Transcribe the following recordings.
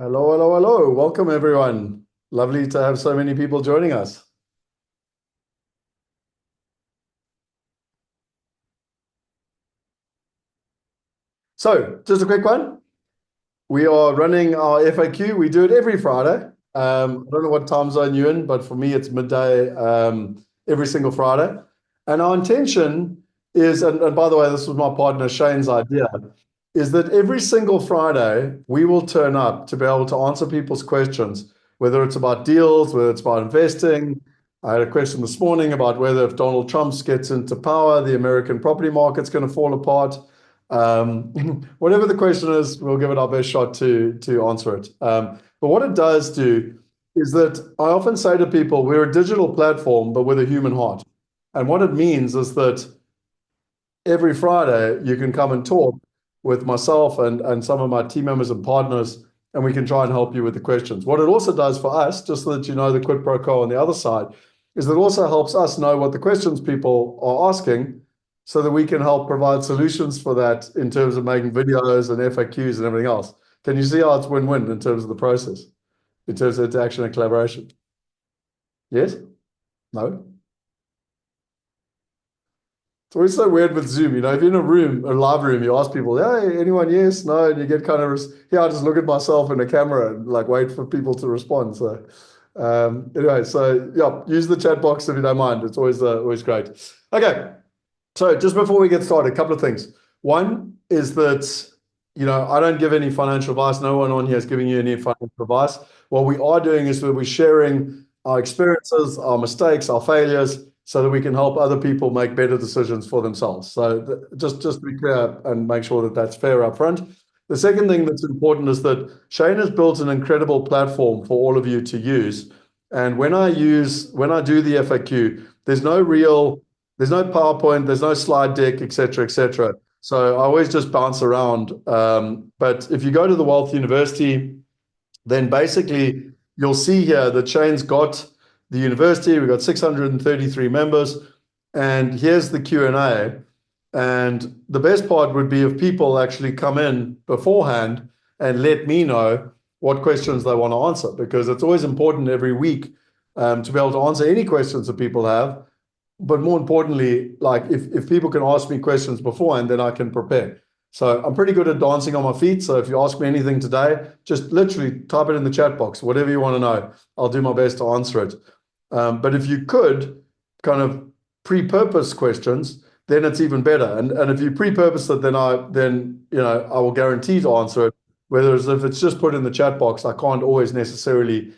Hello, hello, hello. Welcome, everyone. Lovely to have so many people joining us. So, just a quick one. We are running our FAQ. We do it every Friday. I don't know what time zone you're in, but for me, it's midday every single Friday. And our intention is, and by the way, this was my partner Shane's idea, is that every single Friday we will turn up to be able to answer people's questions, whether it's about deals, whether it's about investing. I had a question this morning about whether if Donald Trump gets into power, the American property market's going to fall apart. Whatever the question is, we'll give it our best shot to answer it. But what it does do is that I often say to people, we're a digital platform, but with a human heart. And what it means is that every Friday you can come and talk with myself and some of my team members and partners, and we can try and help you with the questions. What it also does for us, just so that you know the quid pro quo on the other side, is that it also helps us know what the questions people are asking so that we can help provide solutions for that in terms of making videos and FAQs and everything else. Can you see how it's win-win in terms of the process, in terms of interaction and collaboration? Yes? No? It's always so weird with Zoom. If you're in a room, a live room, you ask people, hey, anyone, yes, no, and you get kind of, yeah, I just look at myself in the camera and like wait for people to respond. So anyway, so yeah, use the chat box if you don't mind. It's always great. Okay, so just before we get started, a couple of things. One is that, I don't give any financial advice. No one on here is giving you any financial advice. What we are doing is that we're sharing our experiences, our mistakes, our failures, so that we can help other people make better decisions for themselves. So just be clear and make sure that that's fair up front. The second thing that's important is that Shane has built an incredible platform for all of you to use. And when I do the FAQ, there's no PowerPoint, there's no slide deck, et cetera, et cetera. So I always just bounce around. But if you go to the Wealth University, then basically you'll see here that Shane's got the university. We've got 633 members, and here's the Q&A. And the best part would be if people actually come in beforehand and let me know what questions they want to answer, because it's always important every week to be able to answer any questions that people have. But more importantly, like if people can ask me questions beforehand, then I can prepare. So I'm pretty good at dancing on my feet. So if you ask me anything today, just literally type it in the chat box, whatever you want to know. I'll do my best to answer it. But if you could kind of pre-purpose questions, then it's even better. And if you pre-purpose it, then I will guarantee to answer it. Whereas if it's just put in the chat box, I can't always necessarily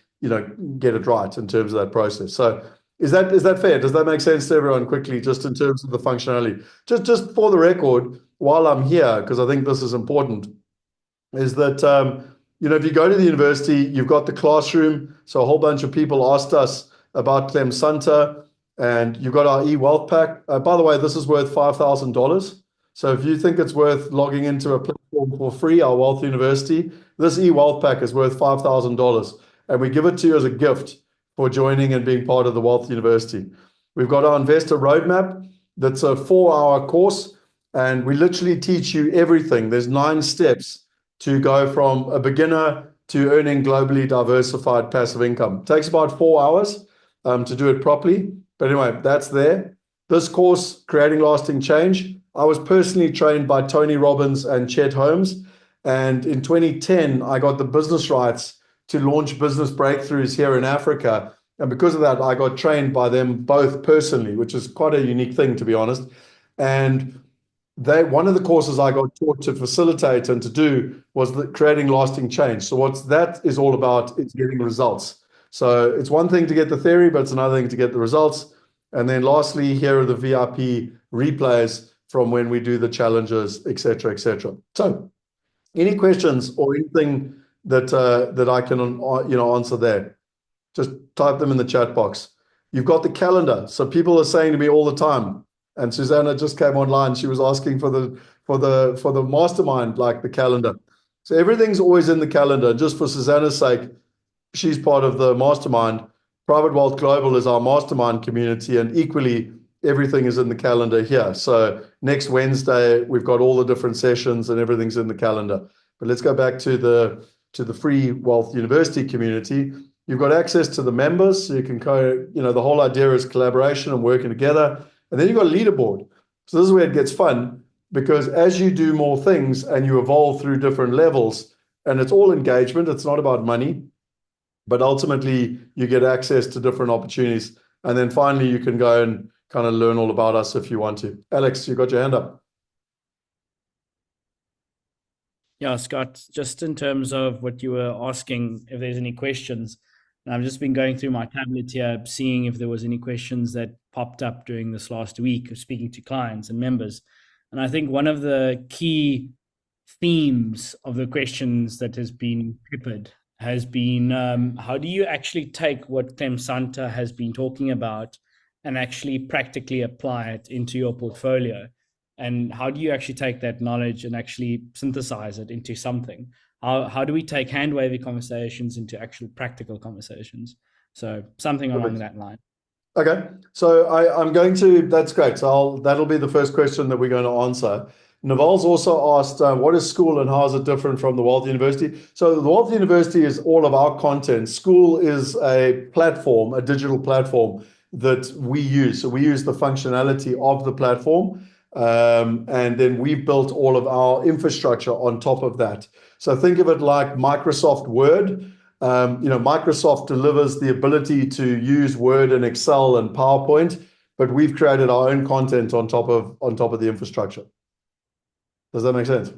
get it right in terms of that process. So is that fair? Does that make sense to everyone quickly, just in terms of the functionality? Just for the record, while I'm here, because I think this is important, is that if you go to the university, you've got the classroom. So a whole bunch of people asked us about Clem Sunter, and you've got our e-wealth pack. By the way, this is worth $5,000. So if you think it's worth logging into a platform for free, our Wealth University, this e-wealth pack is worth $5,000, and we give it to you as a gift for joining and being part of the Wealth University. We've got our investor roadmap. That's a 4-hour course, and we literally teach you everything. There's 9 steps to go from a beginner to earning globally diversified passive income. It takes about 4 hours to do it properly. But anyway, that's there. This course, Creating Lasting Change, I was personally trained by Tony Robbins and Chet Holmes. And in 2010, I got the business rights to launch business breakthroughs here in Africa. And because of that, I got trained by them both personally, which is quite a unique thing, to be honest. And one of the courses I got taught to facilitate and to do was creating lasting change. So what that is all about is getting results. So it's one thing to get the theory, but it's another thing to get the results. And then lastly, here are the VIP replays from when we do the challenges, et cetera, et cetera. So any questions or anything that I can answer there, just type them in the chat box. You've got the calendar. So people are saying to me all the time, and Susanna just came online. She was asking for the mastermind, like the calendar. So everything's always in the calendar. Just for Susanna's sake, she's part of the mastermind. Private Wealth Global is our mastermind community, and equally everything is in the calendar here. So next Wednesday, we've got all the different sessions and everything's in the calendar. But let's go back to the to the free Wealth University community. You've got access to the members, so you can the whole idea is collaboration and working together. And then you've got a leaderboard. So this is where it gets fun, because as you do more things and you evolve through different levels, and it's all engagement, it's not about money, but ultimately you get access to different opportunities. And then finally, you can go and kind of learn all about us if you want to. Alex, you got your hand up. Yeah, Scott, just in terms of what you were asking, if there's any questions, and I've just been going through my tablet here, seeing if there was any questions that popped up during this last week of speaking to clients and members. And I think one of the key themes of the questions that has been peppered has been how do you actually take what Clem Sunter has been talking about and actually practically apply it into your portfolio? And how do you actually take that knowledge and actually synthesize it into something? How do we take hand wavy conversations into actual practical conversations? So something along that line. Okay, so I'm going to, that's great. So that'll be the first question that we're going to answer. Naval's also asked, what is School and how is it different from the Wealth University? So the Wealth University is all of our content. School is a platform, a digital platform that we use. So we use the functionality of the platform, and then we've built all of our infrastructure on top of that. So think of it like Microsoft Word. Microsoft delivers the ability to use Word and Excel and PowerPoint, but we've created our own content on top of the infrastructure. Does that make sense?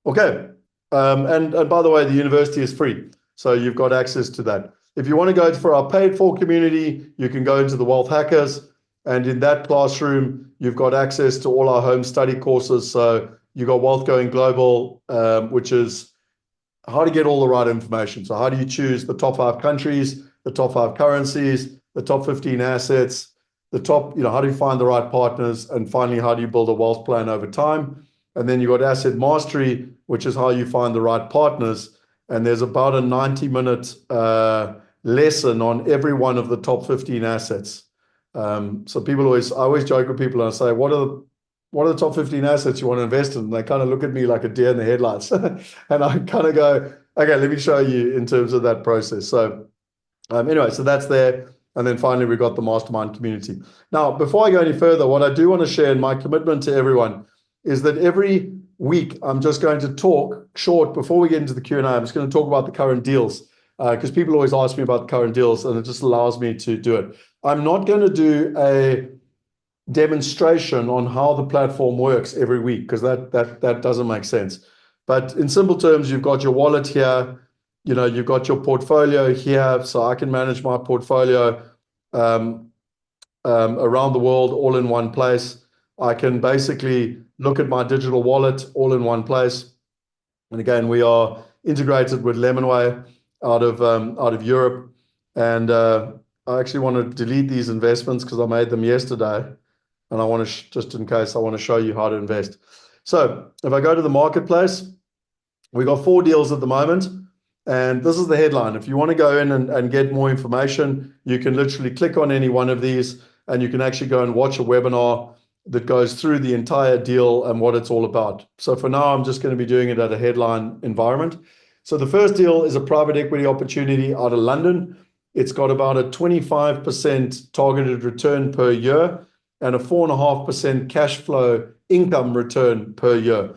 Okay. And by the way, the university is free, so you've got access to that. If you want to go for our paid for community, you can go into the Wealth Hackers, and in that classroom, you've got access to all our home study courses. So you got Wealth Going Global, which is how to get all the right information. So how do you choose the top 5 countries, the top 5 currencies, the top 15 assets, the top, how do you find the right partners? And finally, how do you build a wealth plan over time? And then you got Asset Mastery, which is how you find the right partners. And there's about a 90-minute lesson on every one of the top 15 assets. So I always joke with people and I say, what are the top 15 assets you want to invest in? And they kind of look at me like a deer in the headlights. And I kind of go, okay, let me show you in terms of that process. So anyway, so that's there. And then finally, we've got the mastermind community. Now, before I go any further, what I do want to share, and my commitment to everyone, is that every week I'm just going to talk short before we get into the Q&A. I'm just going to talk about the current deals, because people always ask me about the current deals, and it just allows me to do it. I'm not going to do a demonstration on how the platform works every week, because that doesn't make sense. But in simple terms, you've got your wallet here, you've got your portfolio here, so I can manage my portfolio around the world all in one place. I can basically look at my digital wallet all in one place. And again, we are integrated with Lemonway out of Europe. And I actually want to delete these investments because I made them yesterday. And I want to, just in case, I want to show you how to invest. So if I go to the marketplace, we got 4 deals at the moment. And this is the headline. If you want to go in and get more information, you can literally click on any one of these and you can actually go and watch a webinar that goes through the entire deal and what it's all about. So for now, I'm just going to be doing it at a headline environment. So the first deal is a private equity opportunity out of London. It's got about a 25% targeted return per year and a 4.5% cash flow income return per year.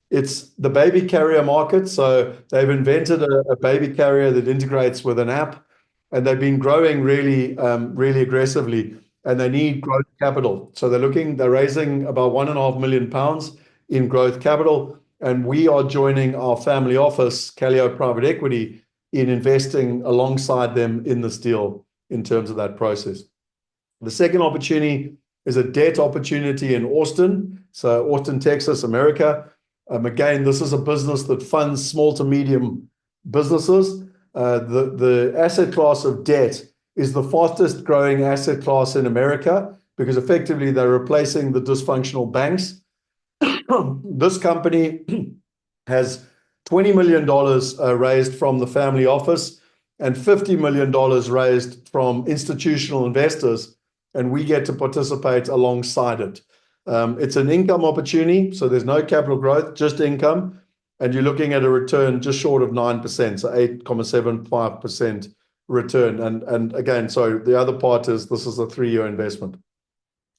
It's the baby carrier market. So they've invented a baby carrier that integrates with an app, and they've been growing really, really aggressively, and they need growth capital. So they're raising about £1.5 million in growth capital. And we are joining our family office, Callio Private Equity, in investing alongside them in this deal in terms of that process. The second opportunity is a debt opportunity in Austin. So Austin, Texas, America. Again, this is a business that funds small to medium businesses. The asset class of debt is the fastest growing asset class in America because effectively they're replacing the dysfunctional banks. This company has $20 million raised from the family office and $50 million raised from institutional investors, and we get to participate alongside it. It's an income opportunity, so there's no capital growth, just income. and you're looking at a return just short of 9%, so 8.75% return. And again, so the other part is this is a 3-year investment.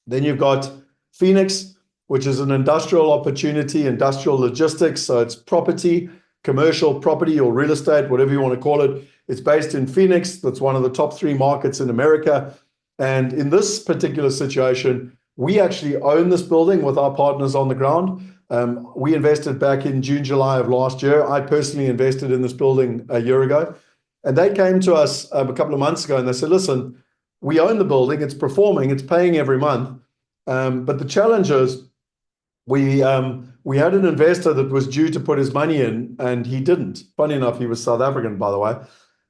Then you've got Phoenix, which is an industrial opportunity, industrial logistics. So it's property, commercial property or real estate, whatever you want to call it. It's based in Phoenix. That's one of the top 3 markets in America. And in this particular situation, we actually own this building with our partners on the ground. We invested back in June, July of last year. I personally invested in this building a year ago. And they came to us a couple of months ago and they said, listen, we own the building, it's performing, it's paying every month. But the challenge is we had an investor that was due to put his money in and he didn't. Funny enough, he was South African, by the way.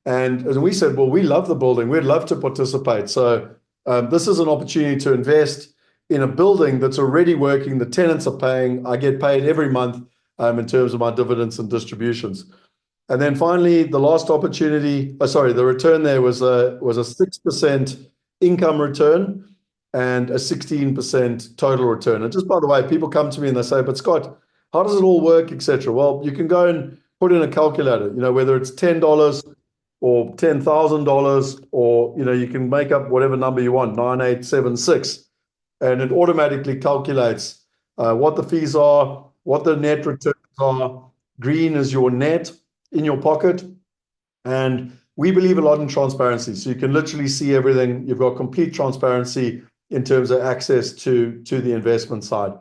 And we said, well, we love the building, we'd love to participate. So this is an opportunity to invest in a building that's already working, the tenants are paying, I get paid every month in terms of my dividends and distributions. And then finally, the last opportunity, the return there was a 6% income return and a 16% total return. And just by the way, people come to me and they say, but Scott, how does it all work, etc.? Well, you can go and put in a calculator, whether it's $10 or $10,000, or, you can make up whatever number you want, 9876. And it automatically calculates what the fees are, what the net returns are. Green is your net in your pocket. And we believe a lot in transparency. So you can literally see everything. You've got complete transparency in terms of access to the investment side.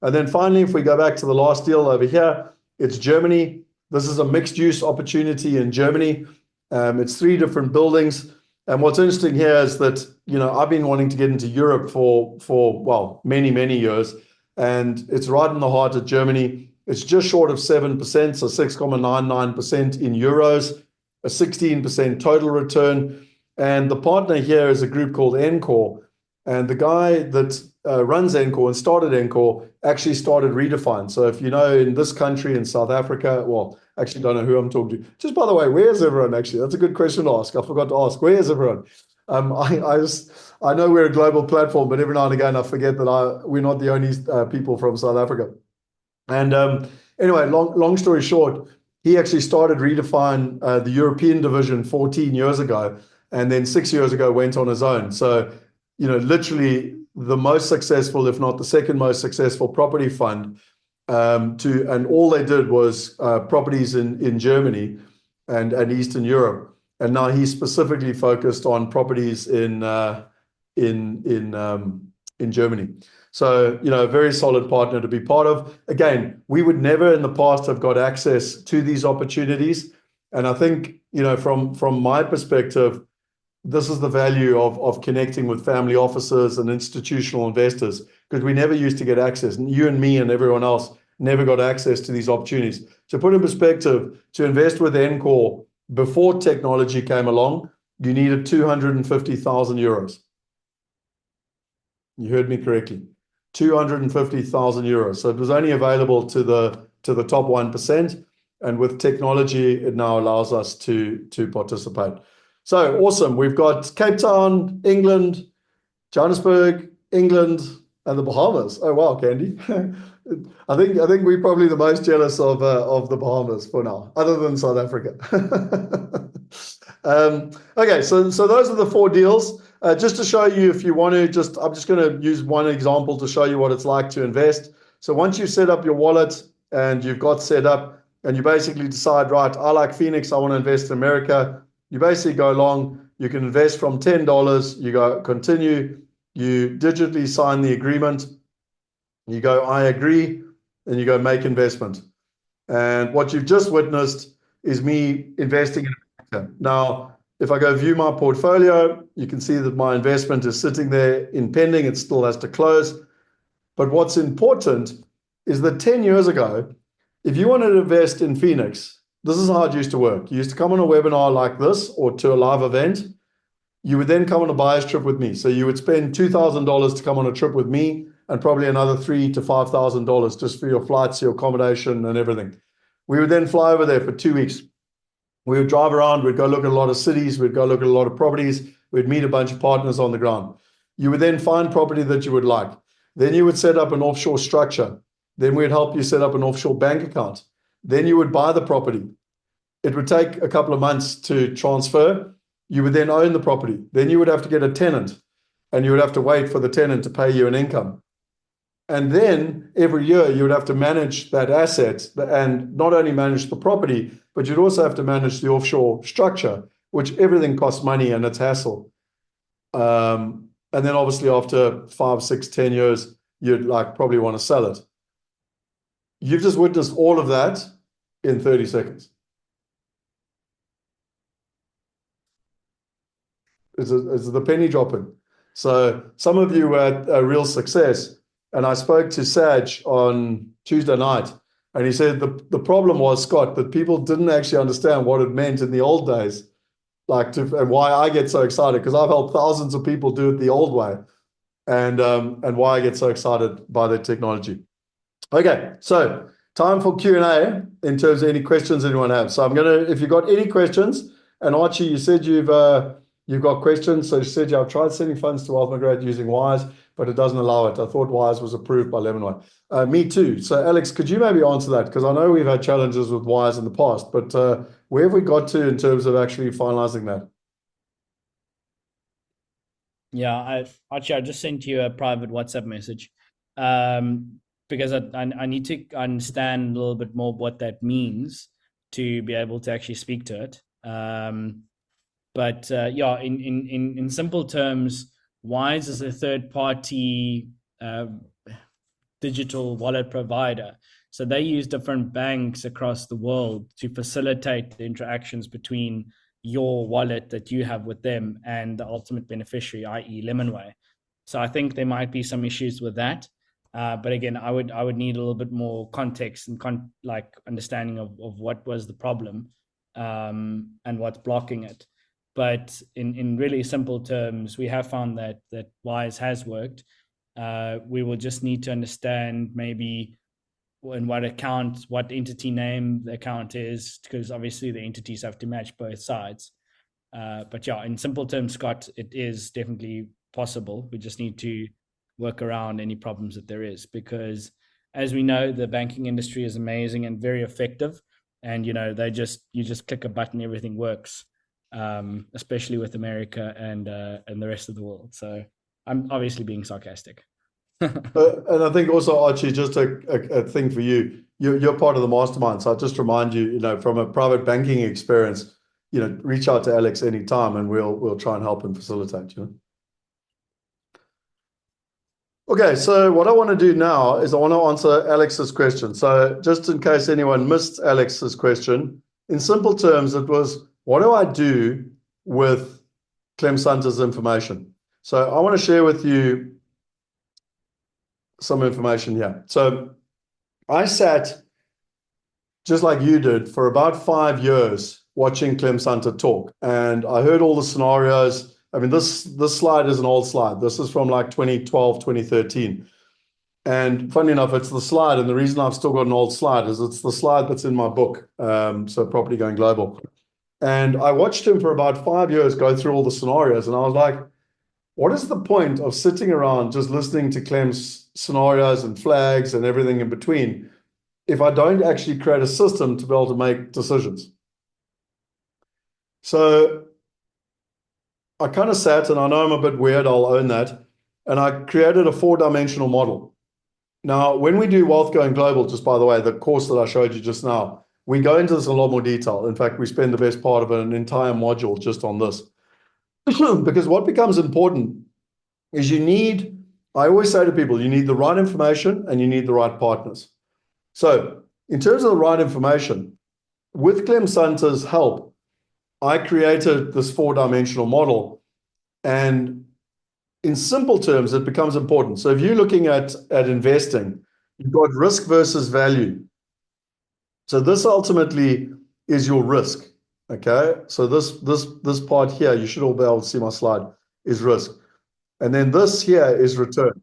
And then finally, if we go back to the last deal over here, it's Germany. This is a mixed use opportunity in Germany. It's 3 different buildings. And what's interesting here is that, I've been wanting to get into Europe for many, many years. And it's right in the heart of Germany. It's just short of 7%, so 6.99% in euros, a 16% total return. And the partner here is a group called Encore. And the guy that runs Encore and started Encore actually started Redefine. So if in this country, in South Africa, well, actually don't know who I'm talking to. Just by the way, where's everyone actually? That's a good question to ask. I forgot to ask. Where's everyone? I know we're a global platform, but every now and again I forget that we're not the only people from South Africa. And anyway, long story short, he actually started Redefine, the European division 14 years ago, and then 6 years ago went on his own. So, literally the most successful, if not the second most successful property fund, and all they did was properties in Germany and Eastern Europe. And now he's specifically focused on properties in Germany. So, a very solid partner to be part of. Again, we would never in the past have got access to these opportunities. And I think, from my perspective, this is the value of connecting with family offices and institutional investors, because we never used to get access. And you and me and everyone else never got access to these opportunities. To put in perspective, to invest with Encore before technology came along, you needed 250,000 euros. You heard me correctly. 250,000 euros. So it was only available to the top 1%. And with technology, it now allows us to participate. So awesome. We've got Cape Town, England, Johannesburg, England, and the Bahamas. Oh wow, Candy. I think we're probably the most jealous of the Bahamas for now, other than South Africa. Okay, so those are the 4 deals. Just to show you, if you want to, I'm just going to use one example to show you what it's like to invest. So once you've set up your wallet and you've got set up, and you basically decide, right, I like Phoenix, I want to invest in America. You basically go along, you can invest from $10, you go continue, you digitally sign the agreement, you go, I agree, and you go make investment. And what you've just witnessed is me investing in America. Now, if I go view my portfolio, you can see that my investment is sitting there in pending. It still has to close. But what's important is that 10 years ago, if you wanted to invest in Phoenix, this is how it used to work. You used to come on a webinar like this or to a live event. You would then come on a buyer's trip with me. So you would spend $2,000 to come on a trip with me and probably another $3,000 to $5,000 just for your flights, your accommodation and everything. We would then fly over there for 2 weeks. We would drive around, we'd go look at a lot of cities, we'd go look at a lot of properties, we'd meet a bunch of partners on the ground. You would then find property that you would like. Then you would set up an offshore structure. Then we'd help you set up an offshore bank account. Then you would buy the property. It would take a couple of months to transfer. You would then own the property. Then you would have to get a tenant, and you would have to wait for the tenant to pay you an income. And then every year you would have to manage that asset, and not only manage the property, but you'd also have to manage the offshore structure, which everything costs money and it's hassle. And then obviously after 5, 6, 10 years, you'd like probably want to sell it. You've just witnessed all of that in 30 seconds. It's the penny dropping. So some of you had a real success. And I spoke to Saj on Tuesday night, and he said the problem was, Scott, that people didn't actually understand what it meant in the old days, and why I get so excited, because I've helped thousands of people do it the old way, and why I get so excited by the technology. Okay, so time for Q&A in terms of any questions anyone has. So if you've got any questions, and Archie, you said you've got questions. So you said I've tried sending funds to Wealth Migrate using Wise, but it doesn't allow it. I thought Wise was approved by Lemonway. Me too. So Alex, could you maybe answer that? Because I know we've had challenges with Wise in the past, but where have we got to in terms of actually finalizing that? Yeah, I just sent you a private WhatsApp message because I need to understand a little bit more what that means to be able to actually speak to it. But yeah, in simple terms, Wise is a third-party digital wallet provider. So they use different banks across the world to facilitate the interactions between your wallet that you have with them and the ultimate beneficiary, i.e. Lemonway. So I think there might be some issues with that. But again, I would need a little bit more context and understanding of what was the problem and what's blocking it. But in really simple terms, we have found that Wise has worked. We will just need to understand maybe in what account, what entity name the account is, because obviously the entities have to match both sides. But yeah, in simple terms, Scott, it is definitely possible. We just need to work around any problems that there is, because as we know, the banking industry is amazing and very effective. And, you just click a button, everything works. Especially with America and the rest of the world. So I'm obviously being sarcastic. And I think also, Archie, just a thing for you. You're part of the mastermind. So I'll just remind you, from a private banking experience, reach out to Alex anytime, and we'll try and help and facilitate. Okay, so what I want to do now is I want to answer Alex's question. So just in case anyone missed Alex's question, in simple terms, it was, what do I do with Clem Sunter's information? So I want to share with you some information here. So I sat, just like you did, for about 5 years watching Clem Sunter talk. And I heard all the scenarios. I mean, this slide is an old slide. This is from like 2012, 2013. And funny enough, it's the slide. And the reason I've still got an old slide is it's the slide that's in my book, so Property Going Global. And I watched him for about 5 years go through all the scenarios. And I was like, what is the point of sitting around just listening to Clem's scenarios and flags and everything in between if I don't actually create a system to be able to make decisions? So I kind of sat, and I know I'm a bit weird, I'll own that, and I created a 4-dimensional model. Now, when we do Wealth Going Global, just by the way, the course that I showed you just now, we go into this in a lot more detail. In fact, we spend the best part of an entire module just on this. Because what becomes important is I always say to people, you need the right information and you need the right partners. So in terms of the right information, with Clem Sunter's help, I created this 4-dimensional model. And in simple terms, it becomes important. So if you're looking at investing, you've got risk versus value. So this ultimately is your risk, okay? So this part here, you should all be able to see my slide, is risk. And then this here is return.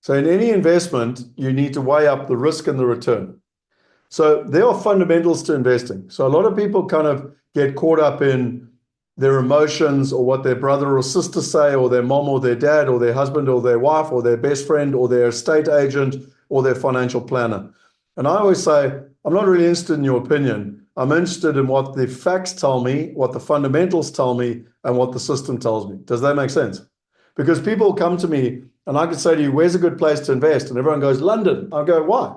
So in any investment, you need to weigh up the risk and the return. So there are fundamentals to investing. So a lot of people kind of get caught up in their emotions or what their brother or sister say, or their mom or their dad or their husband or their wife or their best friend or their estate agent or their financial planner. And I always say, I'm not really interested in your opinion. I'm interested in what the facts tell me, what the fundamentals tell me, and what the system tells me. Does that make sense? Because people come to me and I could say to you, where's a good place to invest? And everyone goes, London. I go, why?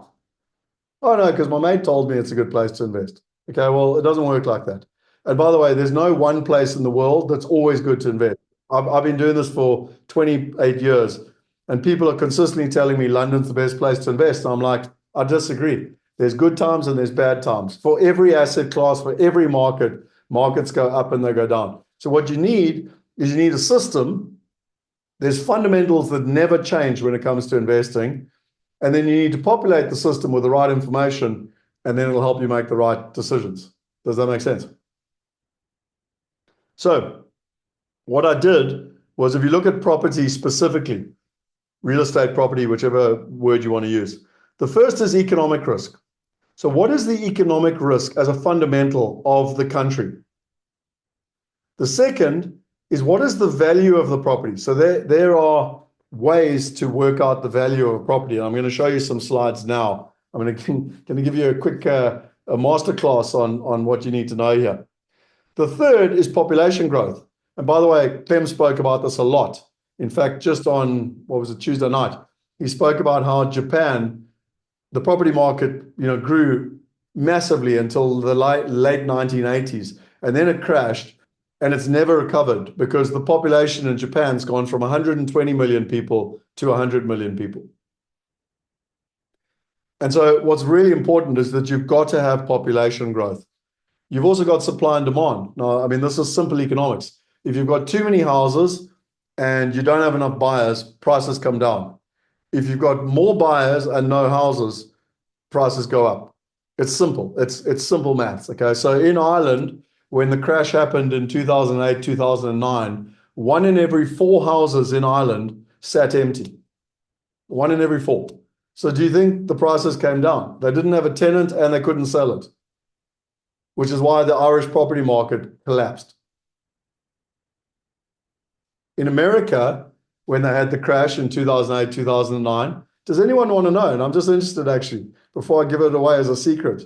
Oh, no, because my mate told me it's a good place to invest. Okay, well, it doesn't work like that. And by the way, there's no one place in the world that's always good to invest. I've been doing this for 28 years, and people are consistently telling me London's the best place to invest. And I'm like, I disagree. There's good times and there's bad times. For every asset class, for every market, markets go up and they go down. So what you need is you need a system. There's fundamentals that never change when it comes to investing. And then you need to populate the system with the right information, and then it'll help you make the right decisions. Does that make sense? So what I did was, if you look at property specifically, real estate property, whichever word you want to use, the first is economic risk. So what is the economic risk as a fundamental of the country? The second is, what is the value of the property? So there are ways to work out the value of a property. And I'm going to show you some slides now. I'm going to give you a quick a masterclass on what you need to know here. The third is population growth. And by the way, Clem spoke about this a lot. In fact, just on, what was it, Tuesday night, he spoke about how Japan, the property market, grew massively until the late 1980s. And then it crashed. And it's never recovered because the population in Japan's gone from 120 million people to 100 million people. And so what's really important is that you've got to have population growth. You've also got supply and demand. Now, I mean, this is simple economics. If you've got too many houses and you don't have enough buyers, prices come down. If you've got more buyers and no houses, prices go up. It's simple. It's simple maths. Okay. So in Ireland, when the crash happened in 2008, 2009, 1 in every 4 houses in Ireland sat empty. 1 in every 4. So do you think the prices came down? They didn't have a tenant and they couldn't sell it, which is why the Irish property market collapsed. In America, when they had the crash in 2008, 2009, does anyone want to know? And I'm just interested, actually, before I give it away as a secret,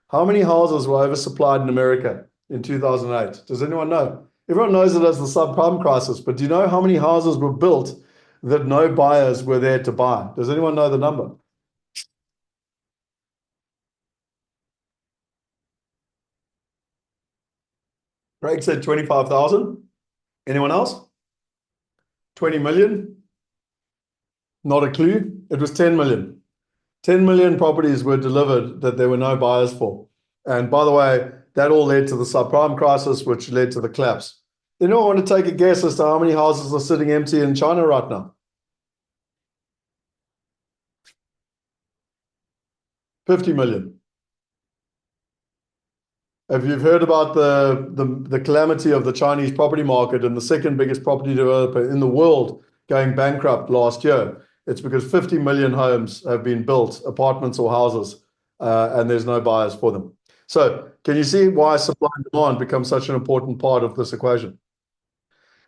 how many houses were oversupplied in America in 2008? Does anyone know? Everyone knows it as the subprime crisis, but do you know how many houses were built that no buyers were there to buy? Does anyone know the number? Craig said 25,000. Anyone else? 20 million? Not a clue. It was 10 million. 10 million properties were delivered that there were no buyers for. And by the way, that all led to the subprime crisis, which led to the collapse. Anyone want to take a guess as to how many houses are sitting empty in China right now? 50 million. If you've heard about the calamity of the Chinese property market and the second biggest property developer in the world going bankrupt last year, it's because 50 million homes have been built, apartments or houses, and there's no buyers for them. So can you see why supply and demand becomes such an important part of this equation?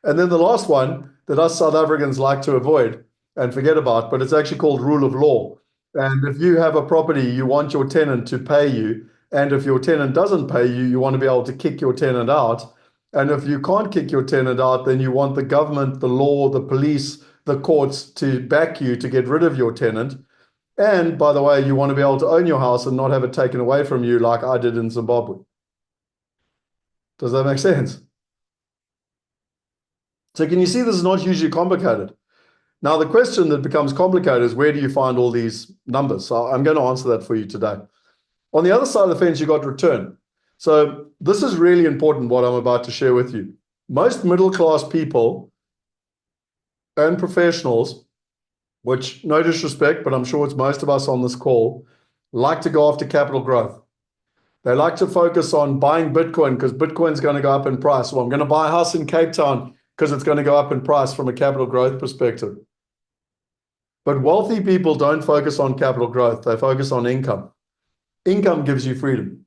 And then the last one that us South Africans like to avoid and forget about, but it's actually called rule of law. And if you have a property, you want your tenant to pay you. And if your tenant doesn't pay you, you want to be able to kick your tenant out. And if you can't kick your tenant out, then you want the government, the law, the police, the courts to back you to get rid of your tenant. And by the way, you want to be able to own your house and not have it taken away from you like I did in Zimbabwe. Does that make sense? So can you see this is not hugely complicated? Now, the question that becomes complicated is, where do you find all these numbers? So I'm going to answer that for you today. On the other side of the fence, you got return. So this is really important, what I'm about to share with you. Most middle-class people and professionals, which, no disrespect, but I'm sure it's most of us on this call, like to go after capital growth. They like to focus on buying Bitcoin because Bitcoin's going to go up in price. Well, I'm going to buy a house in Cape Town because it's going to go up in price from a capital growth perspective. But wealthy people don't focus on capital growth. They focus on income. Income gives you freedom.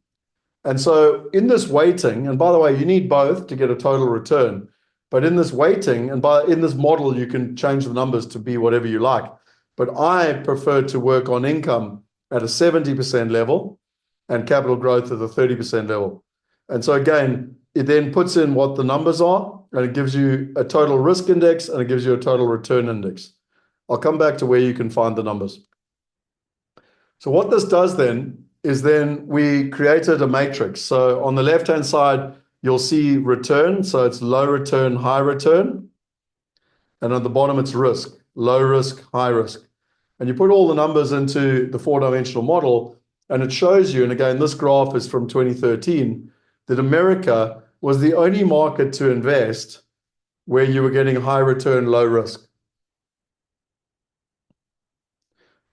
And so in this weighting, and by the way, you need both to get a total return. But in this weighting, and in this model, you can change the numbers to be whatever you like. But I prefer to work on income at a 70% level and capital growth at the 30% level. And so again, it then puts in what the numbers are, and it gives you a total risk index, and it gives you a total return index. I'll come back to where you can find the numbers. So what this does then is then we created a matrix. So on the left-hand side, you'll see return. So it's low return, high return. And at the bottom, it's risk, low risk, high risk. And you put all the numbers into the four-dimensional model, and it shows you, and again, this graph is from 2013, that America was the only market to invest where you were getting high return, low risk.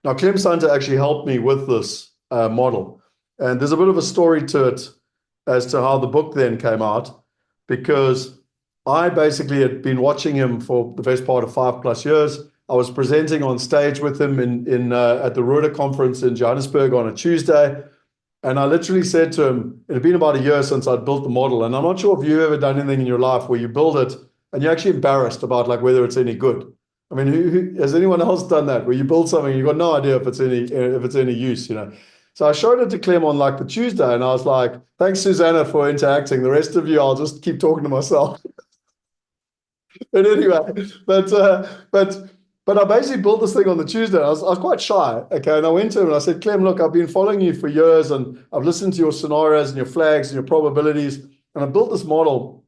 Now, Clem Sunter actually helped me with this model. And there's a bit of a story to it as to how the book then came out, because I basically had been watching him for the best part of 5+ years. I was presenting on stage with him at the Rota conference in Johannesburg on a Tuesday. And I literally said to him, it had been about a year since I'd built the model. And I'm not sure if you've ever done anything in your life where you build it and you're actually embarrassed about like whether it's any good. I mean, has anyone else done that where you build something and you've got no idea if it's any use, you know? So I showed it to Clem on like the Tuesday, and I was like, thanks, Susanna, for interacting. The rest of you, I'll just keep talking to myself. But anyway, but I basically built this thing on the Tuesday. I was quite shy, okay? And I went to him and I said, Clem, look, I've been following you for years, and I've listened to your scenarios and your flags and your probabilities, and I built this model,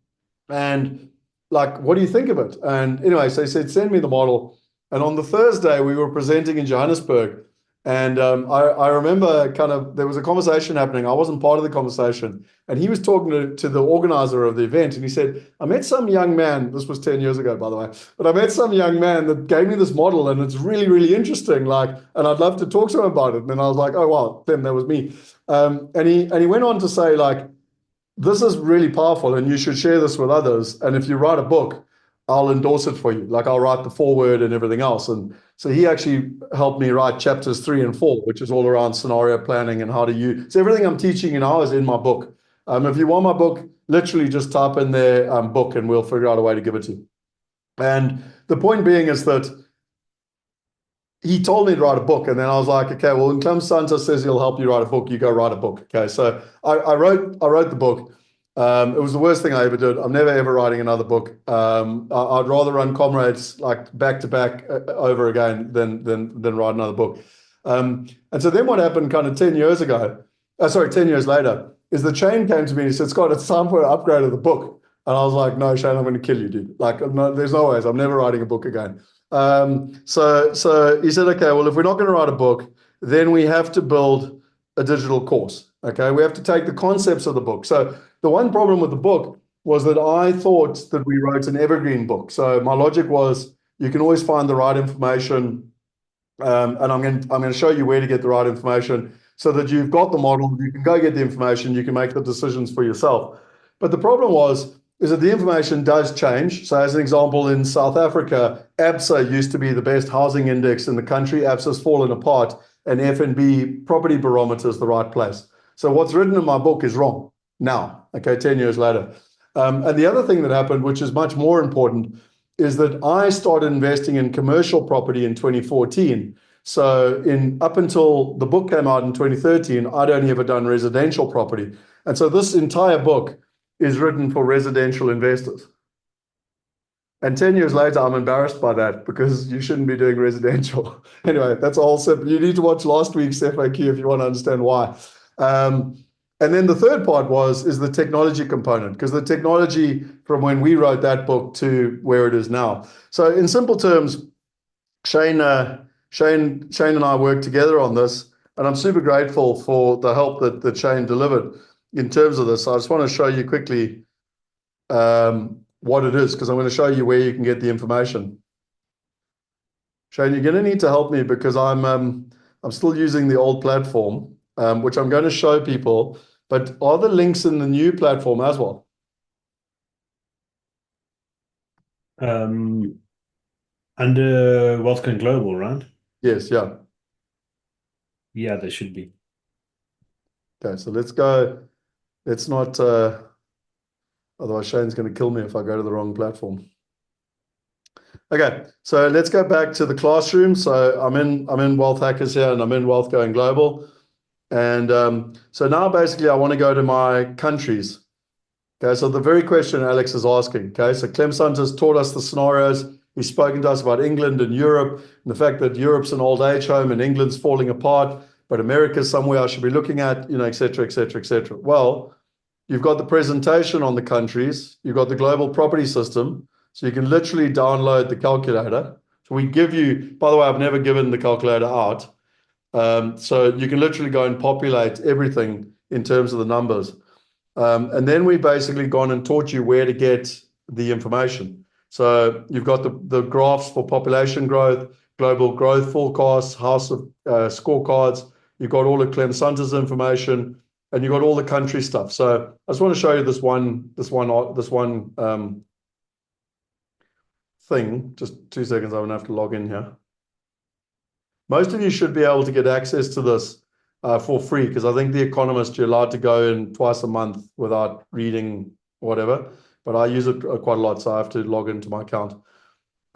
and like, what do you think of it? And anyway, so he said, send me the model. And on the Thursday, we were presenting in Johannesburg. And I remember there was a conversation happening. I wasn't part of the conversation. And he was talking to the organizer of the event. And he said, I met some young man, this was 10 years ago, by the way, but I met some young man that gave me this model, and it's really, really interesting. And I'd love to talk to him about it. And then I was like, oh, wow, then that was me. And he went on to say, like, this is really powerful and you should share this with others. And if you write a book, I'll endorse it for you. Like, I'll write the foreword and everything else. And so he actually helped me write chapters 3 and 4, which is all around scenario planning and how to use. So everything I'm teaching you now is in my book. If you want my book, literally just type in there book, and we'll figure out a way to give it to you. And the point being is that he told me to write a book, and then I was like, okay, well, when Clem Sunter says he'll help you write a book, you go write a book. Okay, so I wrote the book. It was the worst thing I ever did. I'm never ever writing another book. I'd rather run Comrades like back to back over again than write another book. And so then what happened kind of 10 years later, is the Shane came to me and he said, Scott, it's time for an upgrade of the book. And I was like, no, Shane, I'm going to kill you, dude. Like, no, there's no ways. I'm never writing a book again. So he said, okay, well, if we're not going to write a book, then we have to build a digital course. Okay, we have to take the concepts of the book. So the one problem with the book was that I thought that we wrote an evergreen book. So my logic was you can always find the right information, and I'm going to show you where to get the right information so that you've got the model, you can go get the information, you can make the decisions for yourself. But the problem is that the information does change. So as an example, in South Africa, ABSA used to be the best housing index in the country. ABSA's fallen apart, and FNB property barometer is the right place. So what's written in my book is wrong now, okay, 10 years later. And the other thing that happened, which is much more important, is that I started investing in commercial property in 2014. So up until the book came out in 2013, I'd only ever done residential property. And so this entire book is written for residential investors. And 10 years later, I'm embarrassed by that because you shouldn't be doing residential. Anyway, that's a whole separate. You need to watch last week's FAQ if you want to understand why. And then the third part is the technology component, because the technology from when we wrote that book to where it is now. So in simple terms, Shane and I worked together on this, and I'm super grateful for the help that Shane delivered in terms of this. I just want to show you quickly what it is, because I'm going to show you where you can get the information. Shane, you're going to need to help me because I'm still using the old platform, which I'm going to show people, but are the links in the new platform as well? Under Wealthcon Global, right? Yes, yeah. Yeah, there should be. Okay, so let's go. Let's not, otherwise Shane's going to kill me if I go to the wrong platform. Okay, so let's go back to the classroom. So I'm in Wealth Hackers here, and I'm in Wealth Going Global. And so now basically I want to go to my countries. Okay, so the very question Alex is asking. Okay, so Clem Sunter's taught us the scenarios. He's spoken to us about England and Europe and the fact that Europe's an old age home and England's falling apart, but America's somewhere I should be looking at, et cetera, et cetera, et cetera. Well, you've got the presentation on the countries. You've got the global property system. So you can literally download the calculator. So we give you, by the way, I've never given the calculator out. So you can literally go and populate everything in terms of the numbers. And then we basically gone and taught you where to get the information. So you've got the graphs for population growth, global growth forecasts, house of scorecards. You've got all of Clem Sunter's information, and you've got all the country stuff. So I just want to show you this one thing. Just 2 seconds. I'm gonna have to log in here. Most of you should be able to get access to this for free, because I think The Economist, you're allowed to go in twice a month without reading whatever, but I use it quite a lot, so I have to log into my account.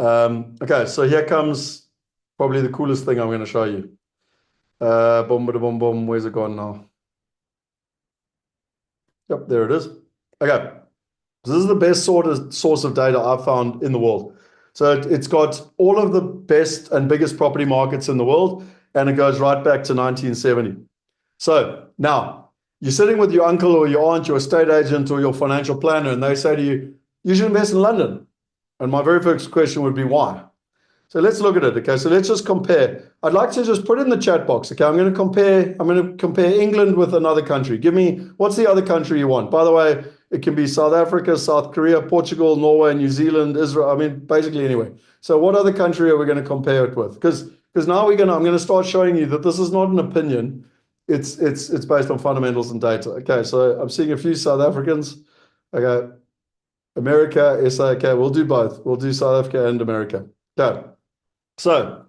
Okay, so here comes probably the coolest thing I'm going to show you. Boom, boom, boom. Where's it gone now? Yep, there it is. Okay, so this is the best source of data I've found in the world. So it's got all of the best and biggest property markets in the world, and it goes right back to 1970. So now you're sitting with your uncle or your aunt, your estate agent or your financial planner, and they say to you, you should invest in London. And my very first question would be, why? So let's look at it. Okay, so let's just compare. I'd like to just put in the chat box. Okay, I'm going to compare England with another country. Give me, what's the other country you want? By the way, it can be South Africa, South Korea, Portugal, Norway, New Zealand, Israel. I mean, basically anyway. So what other country are we going to compare it with? Because now I'm going to start showing you that this is not an opinion. It's based on fundamentals and data. Okay, so I'm seeing a few South Africans. Okay, America, SA. Okay, we'll do both. We'll do South Africa and America. Okay, so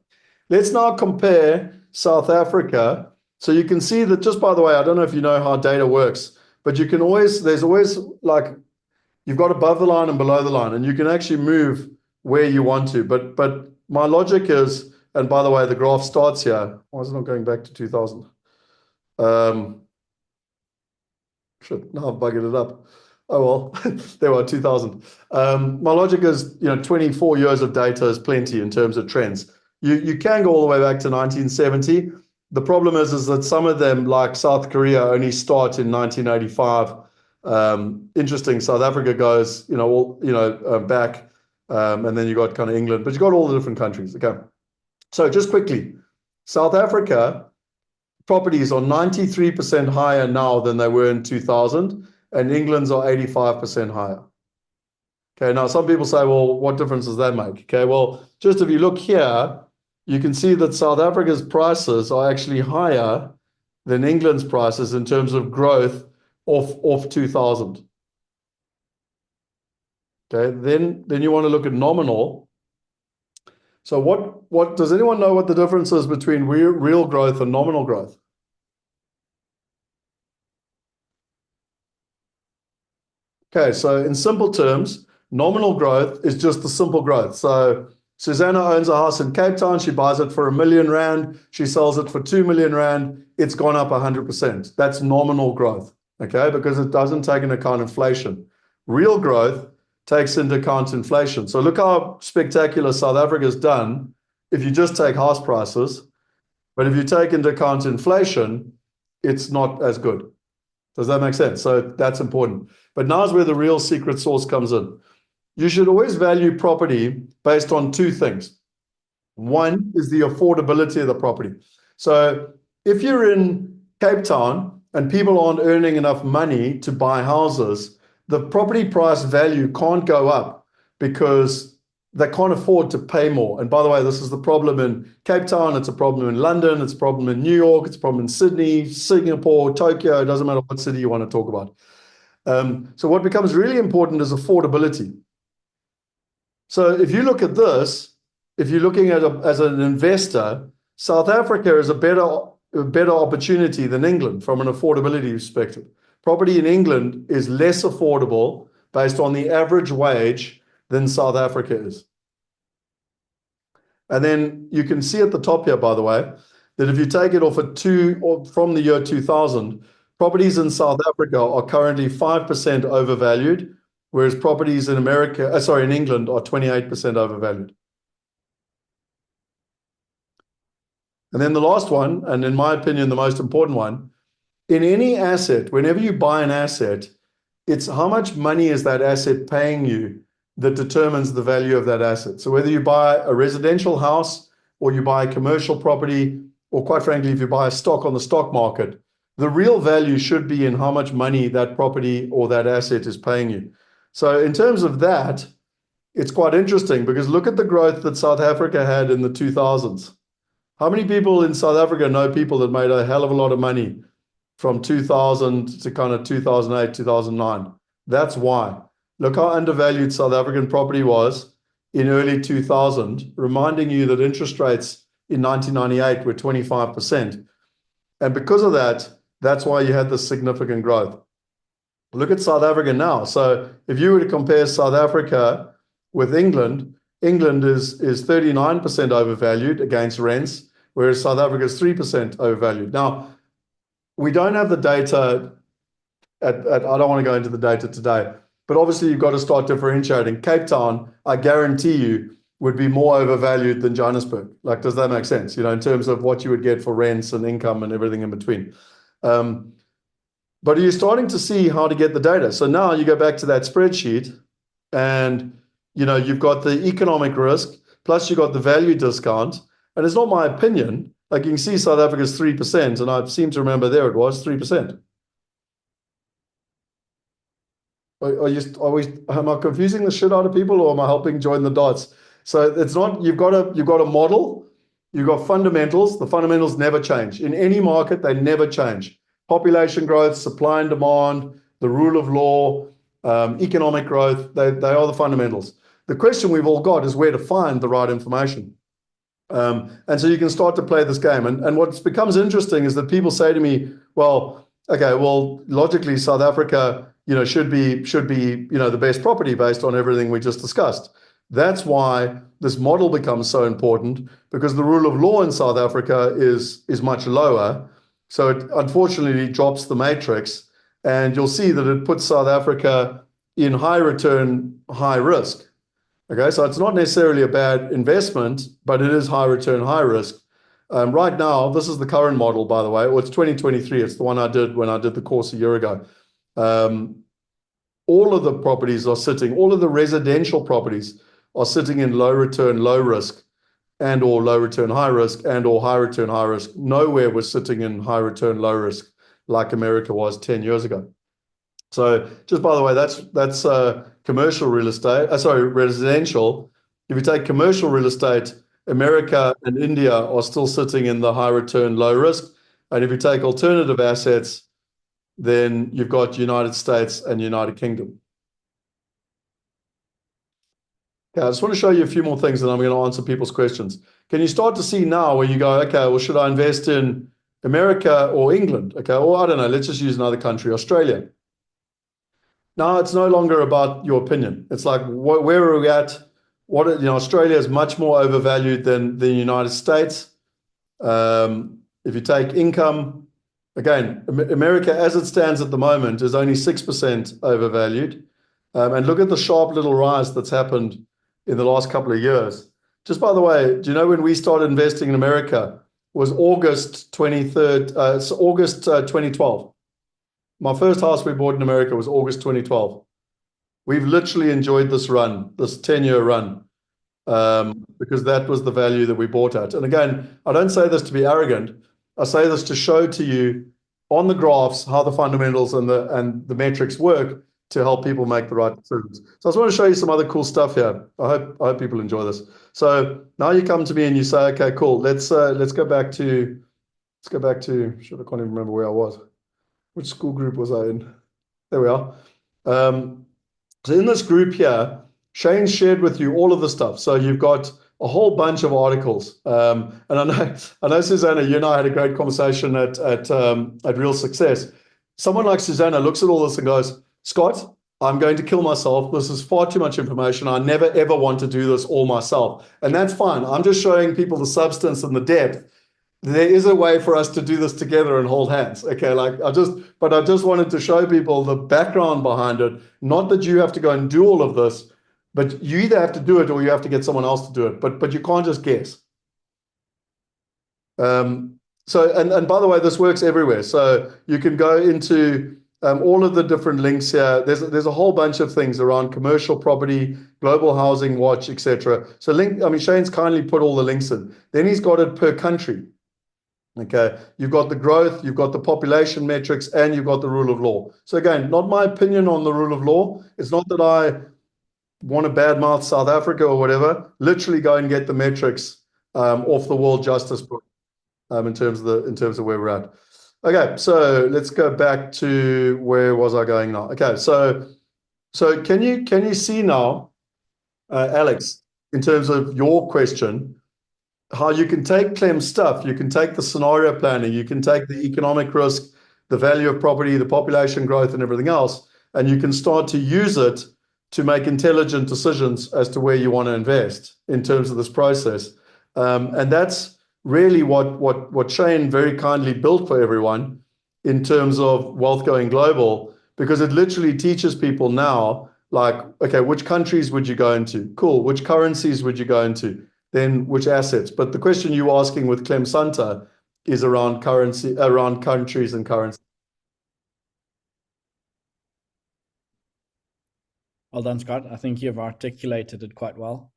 let's now compare South Africa. So you can see that, just by the way, I don't know if you know how data works, but you can always, there's always like, you've got above the line and below the line, and you can actually move where you want to. But my logic is, and by the way, the graph starts here. Why is it not going back to 2000? Shit, now I've buggered it up. Oh, well, there were 2000. My logic is, 24 years of data is plenty in terms of trends. You can go all the way back to 1970. The problem is that some of them, like South Korea, only start in 1985. Interesting. South Africa goes, back, and then you got kind of England, but you got all the different countries. Okay. So just quickly, South Africa properties are 93% higher now than they were in 2000, and England's are 85% higher. Okay, now some people say, well, what difference does that make? Okay, well, just if you look here, you can see that South Africa's prices are actually higher than England's prices in terms of growth off 2000. Okay, then you want to look at nominal. So what does anyone know what the difference is between real growth and nominal growth? Okay, so in simple terms, nominal growth is just the simple growth. So Susanna owns a house in Cape Town. She buys it for R1 million. She sells it for R2 million. It's gone up 100%. That's nominal growth, okay, because it doesn't take into account inflation. Real growth takes into account inflation. So look how spectacular South Africa's done if you just take house prices. But if you take into account inflation, it's not as good. Does that make sense? So that's important. But now's where the real secret sauce comes in. You should always value property based on two things. One is the affordability of the property. So if you're in Cape Town and people aren't earning enough money to buy houses, the property price value can't go up because they can't afford to pay more. And by the way, this is the problem in Cape Town. It's a problem in London. It's a problem in New York. It's a problem in Sydney, Singapore, Tokyo. It doesn't matter what city you want to talk about. So what becomes really important is affordability. So if you look at this, if you're looking at as an investor, South Africa is a better opportunity than England from an affordability perspective. Property in England is less affordable based on the average wage than South Africa is. And then you can see at the top here, by the way, that if you take it off or from the year 2000, properties in South Africa are currently 5% overvalued, whereas properties in in England are 28% overvalued. And then the last one, and in my opinion, the most important one, in any asset, whenever you buy an asset, it's how much money is that asset paying you that determines the value of that asset. So whether you buy a residential house or you buy a commercial property, or quite frankly, if you buy a stock on the stock market, the real value should be in how much money that property or that asset is paying you. So in terms of that, it's quite interesting because look at the growth that South Africa had in the 2000s. How many people in South Africa know people that made a hell of a lot of money from 2000 to kind of 2008, 2009? That's why. Look how undervalued South African property was in early 2000, reminding you that interest rates in 1998 were 25%. And because of that, that's why you had this significant growth. Look at South Africa now. So if you were to compare South Africa with England, England is 39% overvalued against rents, whereas South Africa is 3% overvalued. Now, we don't have the data I don't want to go into the data today, but obviously you've got to start differentiating. Cape Town, I guarantee you, would be more overvalued than Johannesburg. Like, does that make sense? You know, in terms of what you would get for rents and income and everything in between. But you're starting to see how to get the data. So now you go back to that spreadsheet and, you know, you've got the economic risk, plus you've got the value discount. And it's not my opinion. Like you can see South Africa's 3%, and I seem to remember there it was 3%. Am I confusing the shit out of people, or am I helping join the dots? So it's not, you've got a model, you've got fundamentals. The fundamentals never change. In any market, they never change. Population growth, supply and demand, the rule of law, economic growth, they are the fundamentals. The question we've all got is where to find the right information. And so you can start to play this game. And what becomes interesting is that people say to me, well, okay, well, logically, South Africa, you know, should be, you know, the best property based on everything we just discussed. That's why this model becomes so important, because the rule of law in South Africa is much lower. So it unfortunately drops the matrix, and you'll see that it puts South Africa in high return, high risk. Okay, so it's not necessarily a bad investment, but it is high return, high risk. Right now, this is the current model, by the way. Well, it's 2023. It's the one I did when I did the course a year ago. All of the properties are sitting, all of the residential properties are sitting in low return, low risk, and or low return, high risk, and or high return, high risk. Nowhere was sitting in high return, low risk like America was 10 years ago. So just by the way, that's commercial real estate, residential. If you take commercial real estate, America and India are still sitting in the high return, low risk. And if you take alternative assets, then you've got United States and United Kingdom. Okay, I just want to show you a few more things, and I'm going to answer people's questions. Can you start to see now where you go, okay, well, should I invest in America or England? Okay, or I don't know, let's just use another country, Australia. Now it's no longer about your opinion. It's like, where are we at? Australia is much more overvalued than the United States. If you take income, again, America as it stands at the moment is only 6% overvalued. And look at the sharp little rise that's happened in the last couple of years. Just by the way, do you know when we started investing in America was August 2012. My first house we bought in America was August 2012. We've literally enjoyed this run, this 10-year run, because that was the value that we bought at. And again, I don't say this to be arrogant. I say this to show to you on the graphs how the fundamentals and the metrics work to help people make the right decisions. So I just want to show you some other cool stuff here. I hope people enjoy this. So now you come to me and you say, okay, cool. Let's go back to shit, I can't even remember where I was. Which school group was I in? There we are. So in this group here, Shane shared with you all of the stuff. So you've got a whole bunch of articles. And I know, Susanna, you and I had a great conversation at Real Success. Someone like Susanna looks at all this and goes, Scott, I'm going to kill myself. This is far too much information. I never, ever want to do this all myself. And that's fine. I'm just showing people the substance and the depth. there is a way for us to do this together and hold hands. Okay, like but I just wanted to show people the background behind it. Not that you have to go and do all of this, but you either have to do it or you have to get someone else to do it. But you can't just guess. So and by the way, this works everywhere. So you can go into all of the different links here. There's a whole bunch of things around commercial property, global housing watch, etc. So Shane's kindly put all the links in. Then he's got it per country. Okay, you've got the growth, you've got the population metrics, and you've got the rule of law. So again, not my opinion on the rule of law. It's not that I want to badmouth South Africa or whatever. Literally go and get the metrics off the World Justice Book in terms of where we're at. Okay, so let's go back to where was I going now? Okay, so can you see now, Alex, in terms of your question, how you can take Clem's stuff, you can take the scenario planning, you can take the economic risk, the value of property, the population growth, and everything else, and you can start to use it to make intelligent decisions as to where you want to invest in terms of this process. And that's really what Shane very kindly built for everyone in terms of wealth going global, because it literally teaches people now, like, okay, which countries would you go into? Cool. Which currencies would you go into? Then which assets? But the question you're asking with Clem Sunter is around countries and currency. Well done, Scott. I think you've articulated it quite well.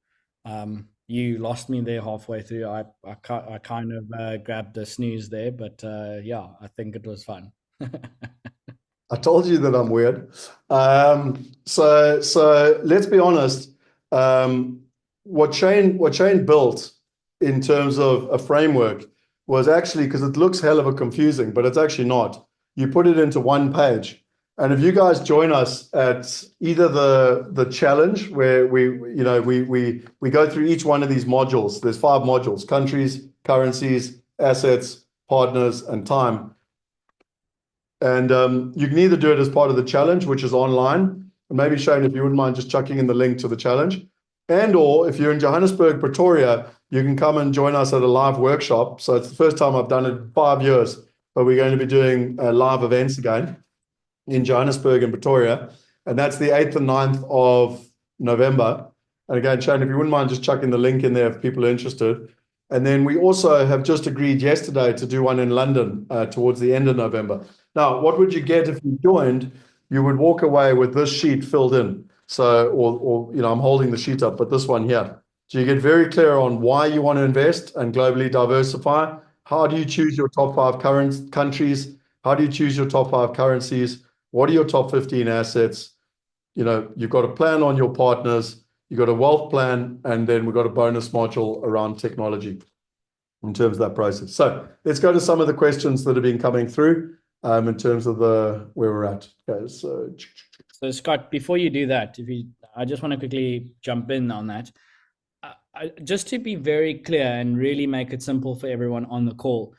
You lost me there halfway through. I kind of grabbed the snooze there, but yeah, I think it was fun. I told you that I'm weird. So let's be honest. What Shane built in terms of a framework was actually, because it looks hell of a confusing, but it's actually not. You put it into one page. And if you guys join us at either the challenge where we go through each one of these modules, there's 5 modules: countries, currencies, assets, partners, and time. And you can either do it as part of the challenge, which is online. And maybe Shane, if you wouldn't mind just chucking in the link to the challenge. Or if you're in Johannesburg, Pretoria, you can come and join us at a live workshop. So it's the first time I've done it in 5 years, but we're going to be doing live events again in Johannesburg and Pretoria. And that's the 8th and 9th of November. And again, Shane, if you wouldn't mind just chucking the link in there if people are interested. And then we also have just agreed yesterday to do one in London towards the end of November. Now, what would you get if you joined? You would walk away with this sheet filled in. So, or I'm holding the sheet up, but this one here. So you get very clear on why you want to invest and globally diversify. How do you choose your top 5 current countries? How do you choose your top 5 currencies? What are your top 15 assets? You've got a plan on your partners, you've got a wealth plan, and then we've got a bonus module around technology in terms of that process. So let's go to some of the questions that have been coming through in terms of where we're at. Okay, so Scott, before you do that, I just want to quickly jump in on that. Just to be very clear and really make it simple for everyone on the call,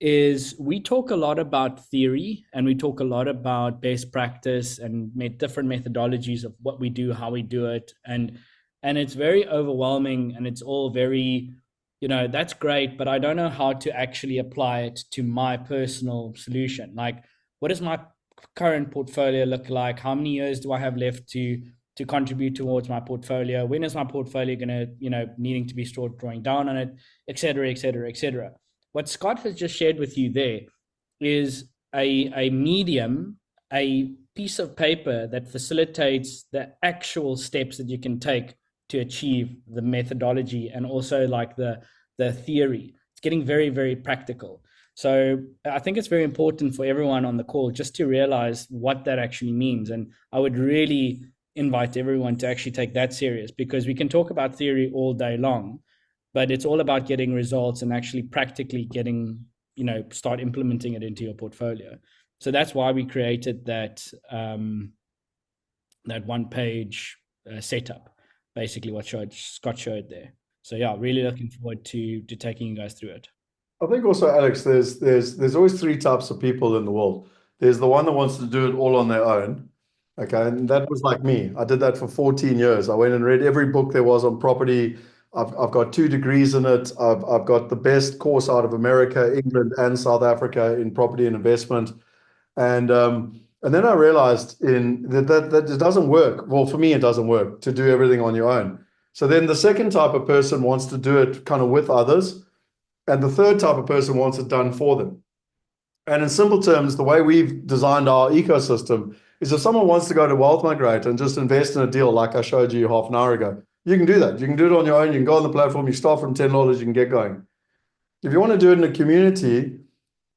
is we talk a lot about theory and we talk a lot about best practice and different methodologies of what we do, how we do it. And it's very overwhelming and it's all very, that's great, but I don't know how to actually apply it to my personal solution. Like, what does my current portfolio look like? How many years do I have left to contribute towards my portfolio? When is my portfolio going to, needing to be stored, drawing down on it, et cetera, et cetera, et cetera. What Scott has just shared with you there is a medium, a piece of paper that facilitates the actual steps that you can take to achieve the methodology and also like the theory. It's getting very, very practical. So I think it's very important for everyone on the call just to realize what that actually means. And I would really invite everyone to actually take that serious, because we can talk about theory all day long, but it's all about getting results and actually practically getting, start implementing it into your portfolio. So that's why we created that one page setup, basically what Scott showed there. So yeah, really looking forward to taking you guys through it. I think also, Alex, there's always 3 types of people in the world. There's the one that wants to do it all on their own. Okay, and that was like me. I did that for 14 years. I went and read every book there was on property. I've got 2 degrees in it. I've got the best course out of America, England, and South Africa in property and investment. And then I realized that it doesn't work. Well, for me, it doesn't work to do everything on your own. So then the second type of person wants to do it kind of with others, and the third type of person wants it done for them. And in simple terms, the way we've designed our ecosystem is if someone wants to go to Wealth Migrate and just invest in a deal like I showed you half an hour ago, you can do that. You can do it on your own. You can go on the platform. You start from $10. You can get going. If you want to do it in a community,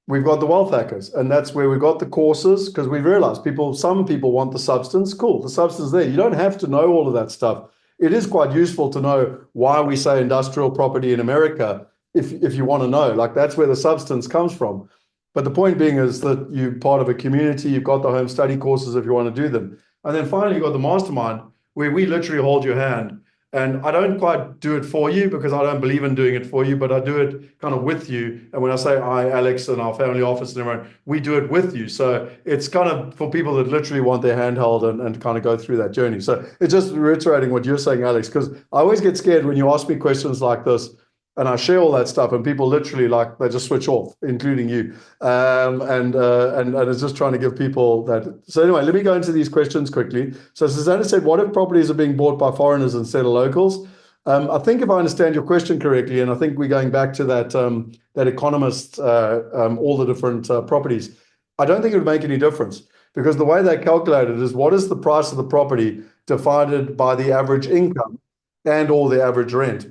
we've got the wealth hackers, and that's where we've got the courses, because we've realized some people want the substance. Cool, the substance is there. You don't have to know all of that stuff. It is quite useful to know why we say industrial property in America, if you want to know. Like, that's where the substance comes from. But the point being is that you're part of a community. You've got the home study courses if you want to do them. And then finally, you've got the mastermind, where we literally hold your hand. And I don't quite do it for you because I don't believe in doing it for you, but I do it kind of with you. And when I say I, Alex, and our family office and everyone, we do it with you. So it's kind of for people that literally want their hand held and kind of go through that journey. So it's just reiterating what you're saying, Alex, because I always get scared when you ask me questions like this. And I share all that stuff, and people literally, like, they just switch off, including you. And it's just trying to give people that. So anyway, let me go into these questions quickly. So Susanna said, what if properties are being bought by foreigners instead of locals? I think if I understand your question correctly, and I think we're going back to that economist, all the different properties, I don't think it would make any difference, because the way they calculate it is what is the price of the property divided by the average income and or the average rent.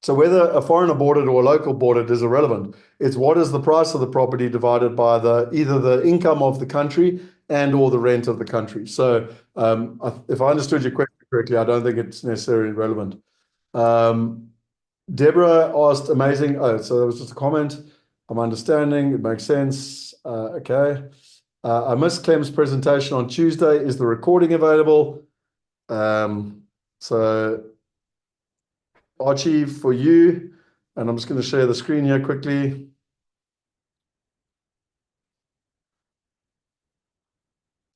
So whether a foreigner bought it or a local bought it is irrelevant. It's what is the price of the property divided by either the income of the country and or the rent of the country. So if I understood your question correctly, I don't think it's necessarily relevant. Deborah asked, amazing. Oh, so that was just a comment. I'm understanding. It makes sense. Okay. I missed Clem's presentation on Tuesday. Is the recording available? So Archie, for you, and I'm just going to share the screen here quickly.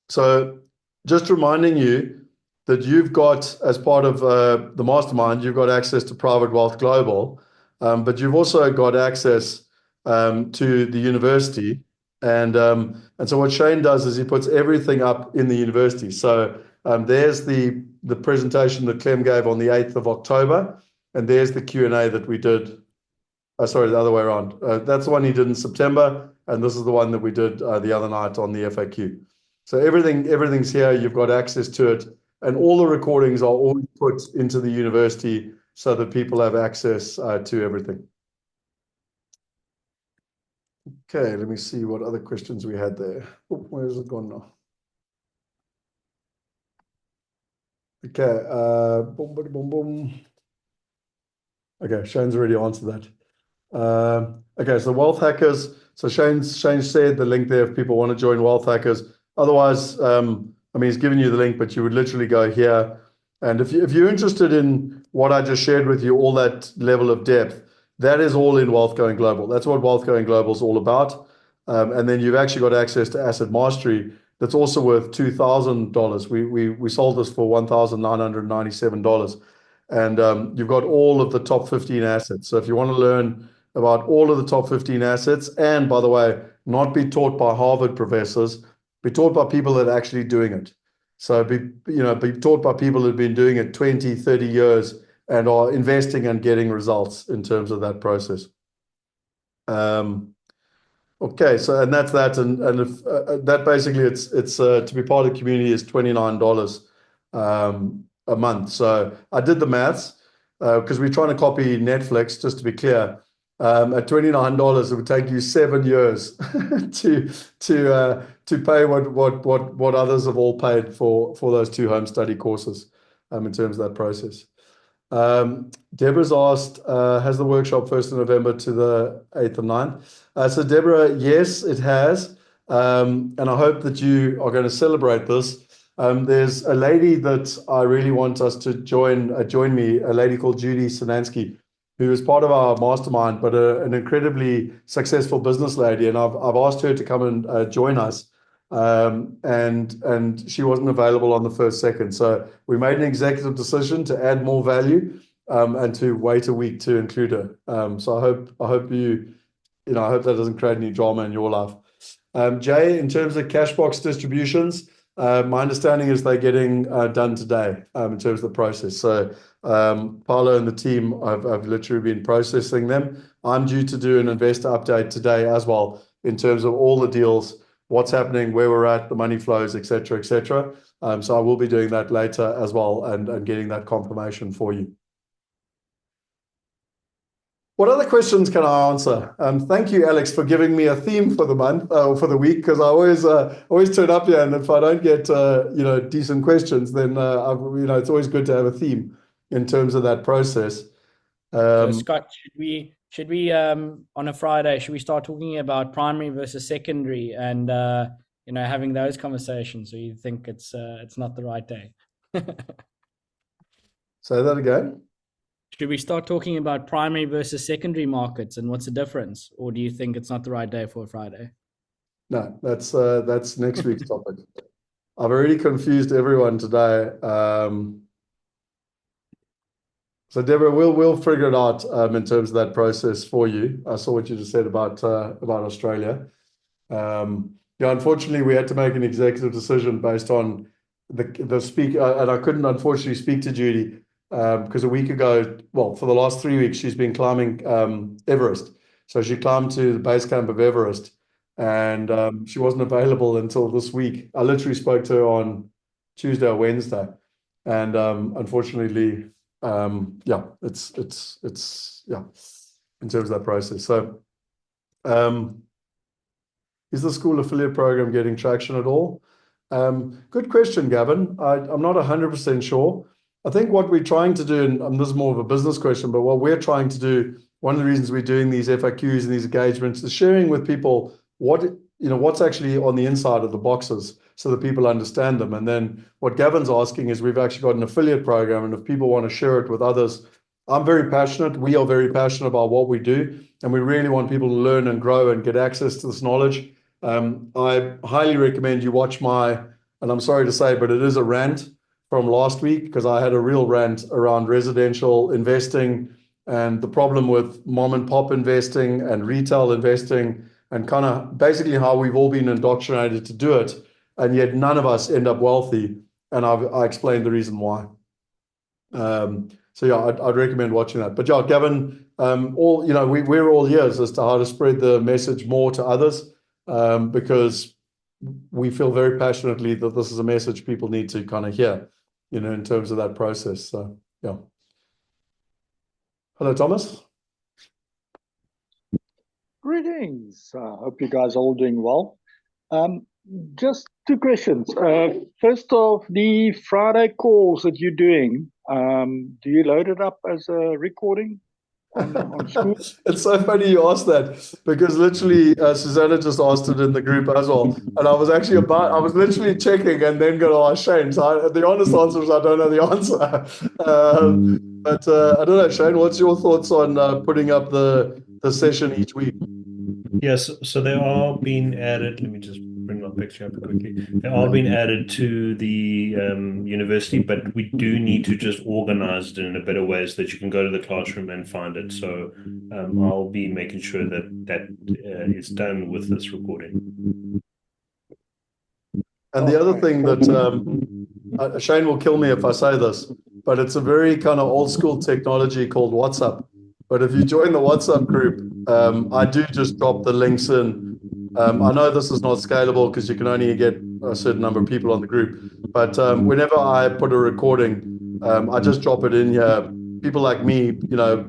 So just reminding you that you've got, as part of the mastermind, you've got access to Private Wealth Global, but you've also got access to the university. And so what Shane does is he puts everything up in the university. So there's the presentation that Clem gave on the 8th of October. And there's the Q&A that we did. Sorry, the other way around. That's the one he did in September. And this is the one that we did the other night on the FAQ. So everything's here. You've got access to it. And all the recordings are always put into the university so that people have access to everything. Okay, let me see what other questions we had there. Oh, where's it gone now? Okay, boom, boom, boom, boom. Okay, Shane's already answered that. Okay, so Wealth Hackers. So Shane said the link there if people want to join Wealth Hackers. Otherwise, I mean, he's given you the link, but you would literally go here. And if you're interested in what I just shared with you, all that level of depth, that is all in Wealth Going Global. That's what Wealth Going Global is all about. And then you've actually got access to Asset Mastery. That's also worth $2,000. We sold this for $1,997. And you've got all of the top 15 assets. So if you want to learn about all of the top 15 assets, and by the way, not be taught by Harvard professors, be taught by people that are actually doing it. So be taught by people who've been doing it 20, 30 years and are investing and getting results in terms of that process. Okay, so and that's that, and if that basically it's to be part of the community is $29 a month. So I did the maths because we're trying to copy Netflix, just to be clear. At $29, it would take you 7 years to pay what others have all paid for those 2 home study courses in terms of that process. Deborah's asked, has the workshop 1st of November to the 8th and 9th? So Deborah, yes, it has. And I hope that you are going to celebrate this. There's a lady that I really want us to join me, a lady called Judy Sinansky, who is part of our mastermind, but an incredibly successful business lady. And I've asked her to come and join us. And she wasn't available on the 1st, 2nd. So we made an executive decision to add more value. and to wait a week to include her. So I hope I hope that doesn't create any drama in your life. Jay, in terms of Cashbox distributions, my understanding is they're getting done today in terms of the process. So Paolo and the team have literally been processing them. I'm due to do an investor update today as well in terms of all the deals, what's happening, where we're at, the money flows, et cetera, et cetera. So I will be doing that later as well and getting that confirmation for you. What other questions can I answer? Thank you, Alex, for giving me a theme for the month, for the week, because I always turn up here, and if I don't get decent questions, then it's always good to have a theme in terms of that process. So Scott, should we on a Friday should we start talking about primary versus secondary and having those conversations? Or you think it's not the right day? Say that again. Should we start talking about primary versus secondary markets and what's the difference? Or do you think it's not the right day for a Friday? No, that's next week's topic. I've already confused everyone today. So Deborah, we'll figure it out in terms of that process for you. I saw what you just said about Australia. Unfortunately, we had to make an executive decision based on the speaker, and I couldn't unfortunately speak to Judy. Because a week ago, well, for the last 3 weeks, she's been climbing Everest. So she climbed to the base camp of Everest, and she wasn't available until this week. I literally spoke to her on Tuesday or Wednesday, and unfortunately, it's in terms of that process. So, is the school affiliate program getting traction at all? Good question, Gavin. I'm not 100% sure. I think what we're trying to do, and this is more of a business question, but what we're trying to do, one of the reasons we're doing these FAQs and these engagements is sharing with people what's actually on the inside of the boxes so that people understand them. And then what Gavin's asking is we've actually got an affiliate program, and if people want to share it with others, I'm very passionate. We are very passionate about what we do, and we really want people to learn and grow and get access to this knowledge. I highly recommend you watch and I'm sorry to say, but it is a rant from last week, because I had a real rant around residential investing and the problem with mom and pop investing and retail investing, and kind of basically how we've all been indoctrinated to do it, and yet none of us end up wealthy. And I explained the reason why. I'd recommend watching that. But yeah, Gavin, we're all ears as to how to spread the message more to others, because we feel very passionately that this is a message people need to kind of hear, in terms of that process. So, yeah. Hello, Thomas. Greetings. Hope you guys are all doing well. Just two questions. First off, the Friday calls that you're doing, do you load it up as a recording on school? It's so funny you asked that, because literally Susanna just asked it in the group as well, and I was literally checking and then going to ask Shane. So the honest answer is I don't know the answer. But I don't know, Shane, what's your thoughts on putting up the session each week? Yes, so they are being added. Let me just bring my picture up quickly. They are being added to the university, but we do need to just organize it in a better way so that you can go to the classroom and find it. So I'll be making sure that is done with this recording. And the other thing that Shane will kill me if I say this, but it's a very kind of old school technology called WhatsApp. But if you join the WhatsApp group, I do just drop the links in. I know this is not scalable because you can only get a certain number of people on the group. But whenever I put a recording, I just drop it in here. People like me,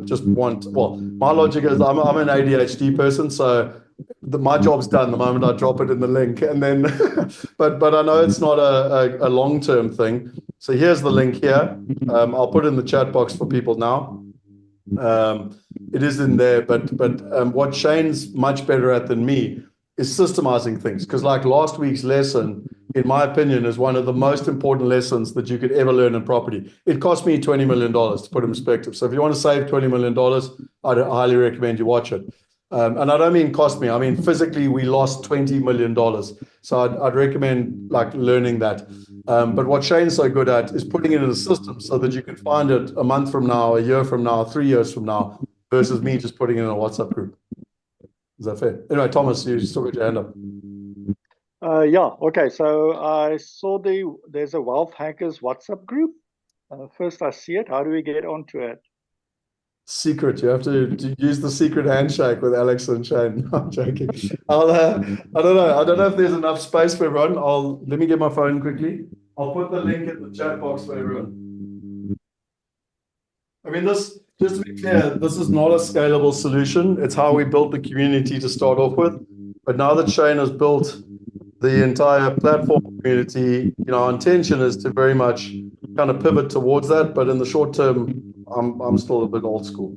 just my logic is I'm an ADHD person, so my job's done the moment I drop it in the link. And then, but I know it's not a long-term thing. So here's the link here. I'll put it in the chat box for people now. It is in there, but what Shane's much better at than me is systemizing things, because like last week's lesson, in my opinion, is one of the most important lessons that you could ever learn in property. It cost me $20 million to put in perspective. So if you want to save $20 million, I'd highly recommend you watch it. And I don't mean cost me, I mean physically we lost $20 million. So I'd recommend like learning that. But what Shane's so good at is putting it in a system so that you can find it a month from now, a year from now, 3 years from now, versus me just putting it in a WhatsApp group. Is that fair? Anyway, Thomas, you still got your hand up. Yeah, okay. So I saw there's a Wealth Hackers WhatsApp group. First I see it. How do we get onto it? Secret. You have to use the secret handshake with Alex and Shane. No, I'm joking. I don't know. I don't know if there's enough space for everyone. Let me get my phone quickly. I'll put the link in the chat box for everyone. I mean, just to be clear, this is not a scalable solution. It's how we built the community to start off with. But now that Shane has built the entire platform community, our intention is to very much kind of pivot towards that. But in the short term, I'm still a bit old school.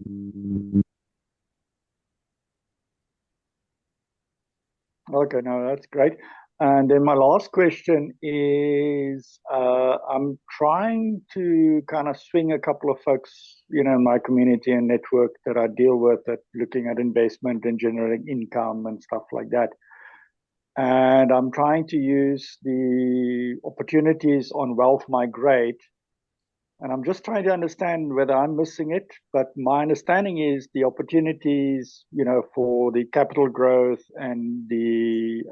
Okay, no, that's great. And then my last question is, I'm trying to kind of swing a couple of folks, in my community and network that I deal with, that looking at investment and generating income and stuff like that. And I'm trying to use the opportunities on Wealth Migrate. And I'm just trying to understand whether I'm missing it. But my understanding is the opportunities, for the capital growth and the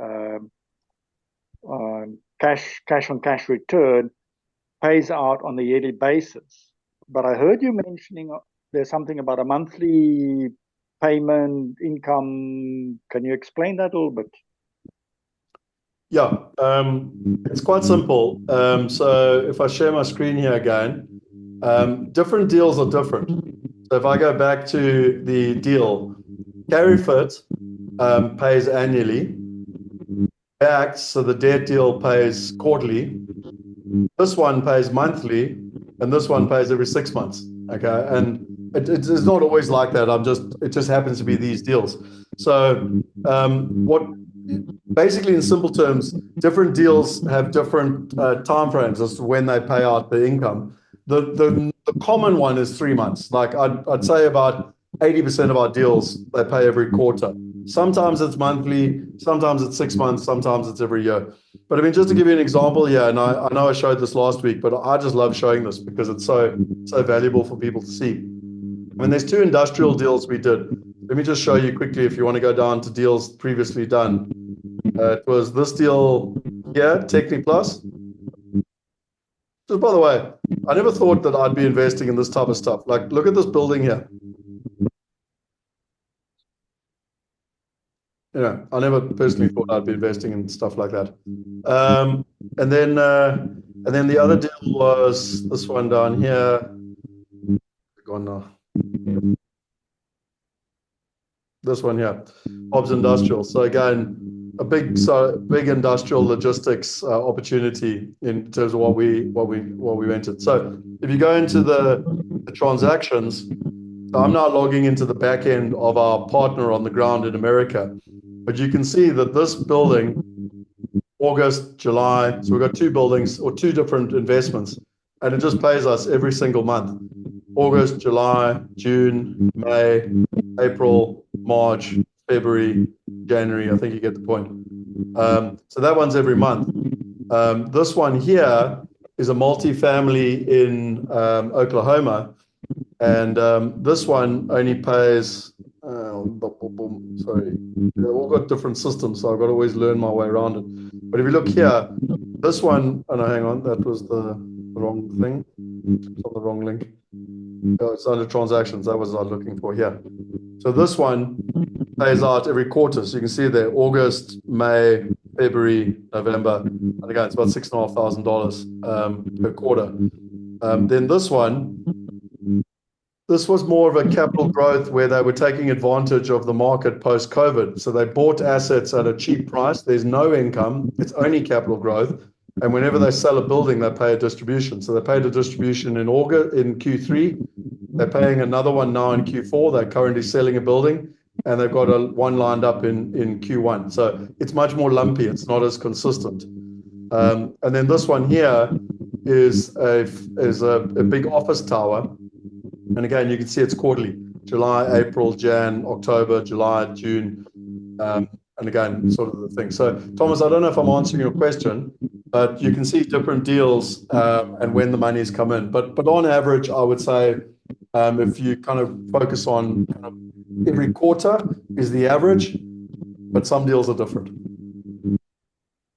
cash on cash return pays out on a yearly basis. But I heard you mentioning there's something about a monthly payment income. Can you explain that a little bit? Yeah, it's quite simple. So if I share my screen here again, different deals are different. So if I go back to the deal, CarryFit pays annually. React, so the debt deal pays quarterly. This one pays monthly, and this one pays every 6 months. Okay, and it's not always like that. It just happens to be these deals. So basically, in simple terms, different deals have different timeframes as to when they pay out the income. The common one is 3 months. Like I'd say about 80% of our deals, they pay every quarter. Sometimes it's monthly, sometimes it's 6 months, sometimes it's every year. But I mean, just to give you an example here, and I know I showed this last week, but I just love showing this because it's so valuable for people to see. I mean, there's 2 industrial deals we did. Let me just show you quickly if you want to go down to deals previously done. It was this deal here, Techni Plus. Just by the way, I never thought that I'd be investing in this type of stuff. Like, look at this building here. I never personally thought I'd be investing in stuff like that. And then the other deal was this one down here. Gone now. This one here, Hobbs Industrial. So again, a big industrial logistics opportunity in terms of what we entered. So if you go into the transactions, I'm now logging into the back end of our partner on the ground in America. But you can see that this building, August, July, so we've got 2 buildings or 2 different investments, and it just pays us every single month. August, July, June, May, April, March, February, January. I think you get the point. So that one's every month. This one here is a multifamily in Oklahoma, and this one only pays. Sorry, they've all got different systems, so I've got to always learn my way around it. But if you look here, this one, oh no, hang on, that was the wrong thing. It's on the wrong link. Oh, it's under transactions. That was what I was looking for here. So this one pays out every quarter. So you can see there, August, May, February, November, and again, it's about $6,500 per quarter. Then this one. This was more of a capital growth where they were taking advantage of the market post-COVID. So they bought assets at a cheap price. There's no income. It's only capital growth. And whenever they sell a building, they pay a distribution. So they paid a distribution in August, in Q3. They're paying another one now in Q4. They're currently selling a building, and they've got one lined up in Q1. So it's much more lumpy. It's not as consistent. And then this one here is a big office tower. And again, you can see it's quarterly, July, April, Jan, October, July, June, and again, sort of the thing. So, Thomas, I don't know if I'm answering your question, but you can see different deals and when the money's come in. But on average, I would say if you kind of focus on kind of every quarter is the average, but some deals are different.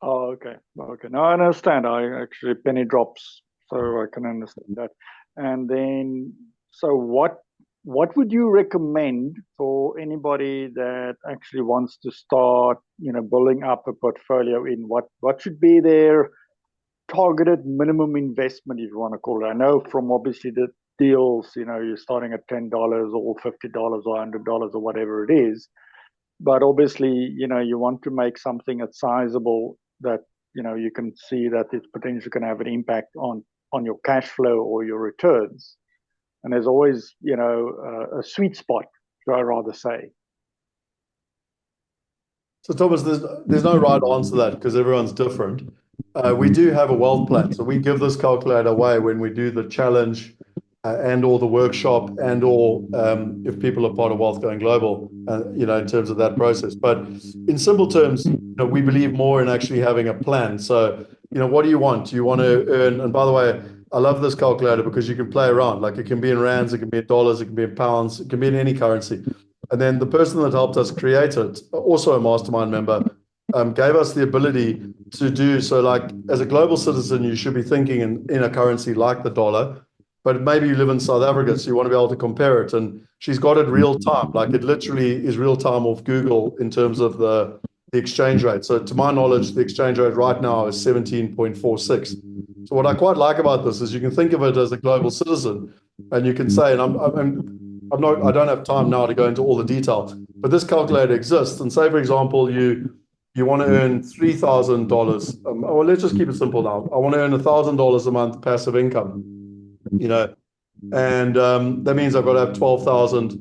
Oh, okay. Okay. No, I understand. I actually penny drops, so I can understand that. And then, so what would you recommend for anybody that actually wants to start, building up a portfolio in what should be their targeted minimum investment, if you want to call it? I know from obviously the deals, you're starting at $10 or $50 or $100 or whatever it is. But obviously, you want to make something that's sizable that, you can see that it's potentially going to have an impact on your cash flow or your returns. And there's always, a sweet spot, should I rather say. So Thomas, there's no right answer to that because everyone's different. We do have a wealth plan. So we give this calculator away when we do the challenge and or the workshop and or if people are part of Wealth Going Global, in terms of that process. But in simple terms, we believe more in actually having a plan. So, what do you want? Do you want to earn? And by the way, I love this calculator because you can play around. Like it can be in rands, it can be in dollars, it can be in pounds, it can be in any currency. And then the person that helped us create it, also a mastermind member, gave us the ability to do so. Like as a global citizen, you should be thinking in a currency like the dollar. But maybe you live in South Africa, so you want to be able to compare it. And she's got it real time. Like it literally is real time off Google in terms of the exchange rate. So to my knowledge, the exchange rate right now is 17.46. So what I quite like about this is you can think of it as a global citizen, and you can say, and I don't have time now to go into all the detail, but this calculator exists. And say, for example, you want to earn $3,000. Well, let's just keep it simple now. I want to earn $1,000 a month passive income. And that means I've got to have 12,000,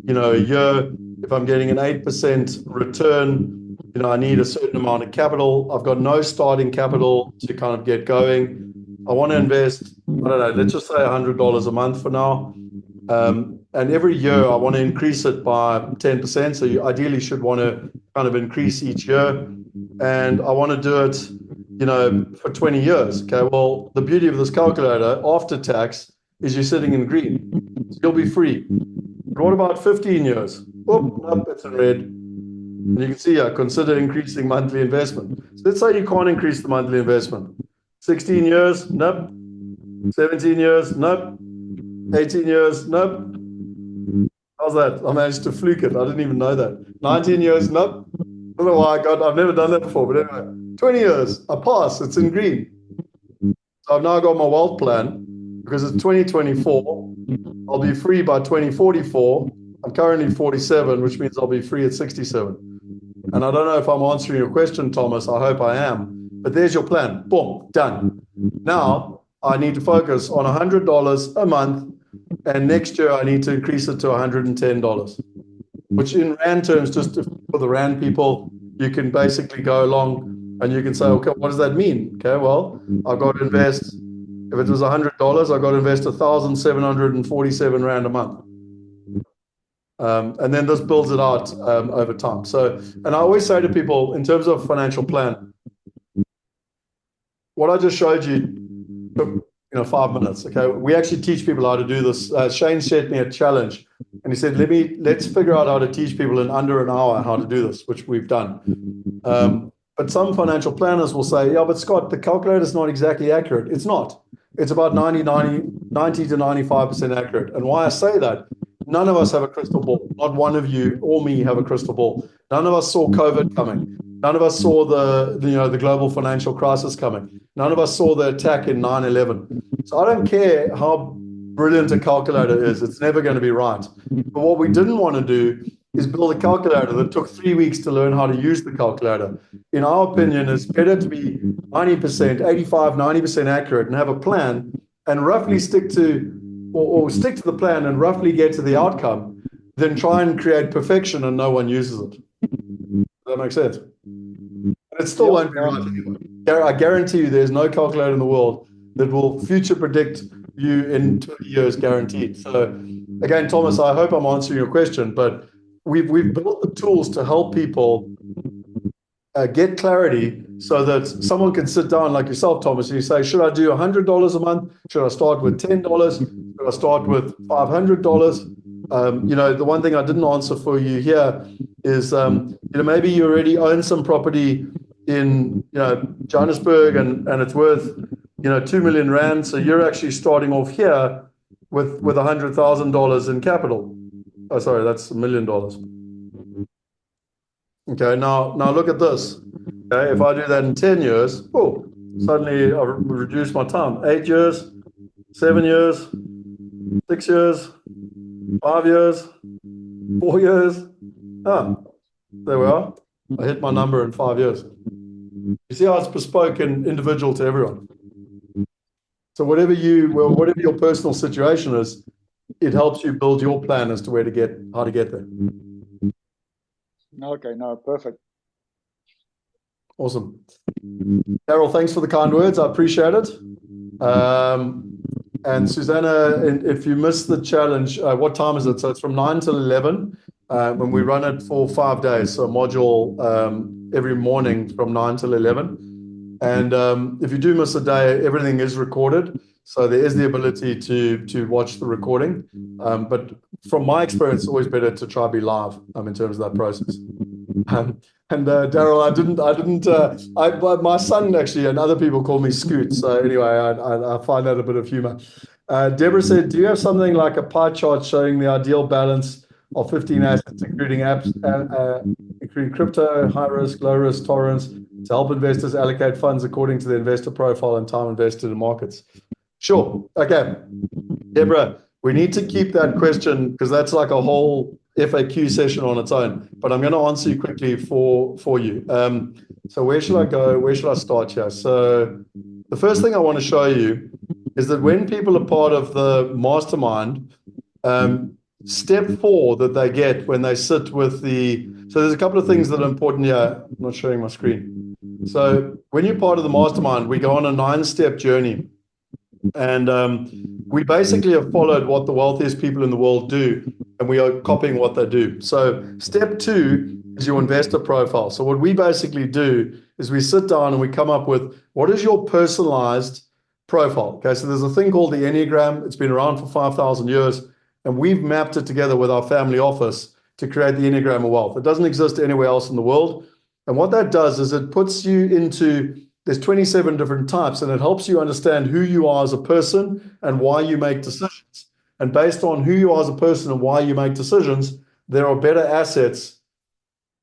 a year. If I'm getting an 8% return, I need a certain amount of capital. I've got no starting capital to kind of get going. I want to invest, I don't know, let's just say $100 a month for now. And every year I want to increase it by 10%. So you ideally should want to kind of increase each year. And I want to do it, for 20 years. Okay. Well, the beauty of this calculator after tax is you're sitting in green. So you'll be free. But what about 15 years? Oh, nope, it's in red. And you can see here, consider increasing monthly investment. So let's say you can't increase the monthly investment. 16 years? Nope. 17 years? Nope. 18 years? Nope. How's that? I managed to fluke it. I didn't even know that. 19 years? Nope. I don't know why I've never done that before, but anyway. 20 years, I pass, it's in green. So I've now got my wealth plan because it's 2024. I'll be free by 2044. I'm currently 47, which means I'll be free at 67. And I don't know if I'm answering your question, Thomas. I hope I am. But there's your plan. Boom, done. Now I need to focus on $100 a month. And next year I need to increase it to $110, which in Rand terms, just for the Rand people, you can basically go along and you can say, okay, what does that mean? Okay, well, I've got to invest, if it was $100, I've got to invest 1,747 Rand a month. And then this builds it out over time. So, and I always say to people, in terms of financial plan, what I just showed you took 5 minutes. Okay, we actually teach people how to do this. Shane sent me a challenge, and he said, let's figure out how to teach people in under an hour how to do this, which we've done. But some financial planners will say, yeah, but Scott, the calculator is not exactly accurate. It's not. It's about 90 to 95% accurate. And why I say that, none of us have a crystal ball. Not one of you or me have a crystal ball. None of us saw COVID coming. None of us saw the global financial crisis coming. None of us saw the attack in 9/11. So I don't care how brilliant a calculator is. It's never going to be right. But what we didn't want to do is build a calculator that took 3 weeks to learn how to use the calculator. In our opinion, it's better to be 90%, 85, 90% accurate and have a plan and roughly stick to the plan and roughly get to the outcome than try and create perfection and no one uses it. Does that make sense? It still won't be right anyway. I guarantee you there's no calculator in the world that will future predict you in 20 years guaranteed. So again, Thomas, I hope I'm answering your question, but we've built the tools to help people get clarity so that someone can sit down like yourself, Thomas, and you say, should I do $100 a month? Should I start with $10? Should I start with $500? The one thing I didn't answer for you here is, maybe you already own some property in, Johannesburg and it's worth, 2 million rand. So you're actually starting off here with $100,000 in capital. Oh, sorry, that's $1 million. Okay, now look at this. Okay, if I do that in 10 years, suddenly I've reduced my time. 8 years, 7 years, 6 years, 5 years, 4 years. There we are. I hit my number in 5 years. You see how it's bespoke and individual to everyone. So whatever your personal situation is, it helps you build your plan as to how to get there. Okay, no, perfect. Awesome. Daryl, thanks for the kind words. I appreciate it. And Susanna, if you missed the challenge, what time is it? So it's from 9 till 11, when we run it for 5 days. So a module every morning from 9 till 11. And if you do miss a day, everything is recorded. So there is the ability to watch the recording. But from my experience, it's always better to try to be live in terms of that process. And Daryl, my son actually and other people call me Scoot. So anyway, I find that a bit of humor. Deborah said, do you have something like a pie chart showing the ideal balance of 15 assets, including including crypto, high risk, low risk tolerance, to help investors allocate funds according to the investor profile and time invested in markets? Sure. Okay. Deborah, we need to keep that question because that's like a whole FAQ session on its own, but I'm going to answer you quickly for you. So where should I go? Where should I start here? So the first thing I want to show you is that when people are part of the mastermind, step 4 that they get when they sit with so there's a couple of things that are important here. I'm not showing my screen. So when you're part of the mastermind, we go on a 9-step journey. And we basically have followed what the wealthiest people in the world do, and we are copying what they do. So step 2 is your investor profile. So what we basically do is we sit down and we come up with, what is your personalized profile? Okay, so there's a thing called the Enneagram. It's been around for 5,000 years, and we've mapped it together with our family office to create the Enneagram of wealth. It doesn't exist anywhere else in the world. And what that does is it puts you into... There's 27 different types, and it helps you understand who you are as a person and why you make decisions. And based on who you are as a person and why you make decisions, there are better assets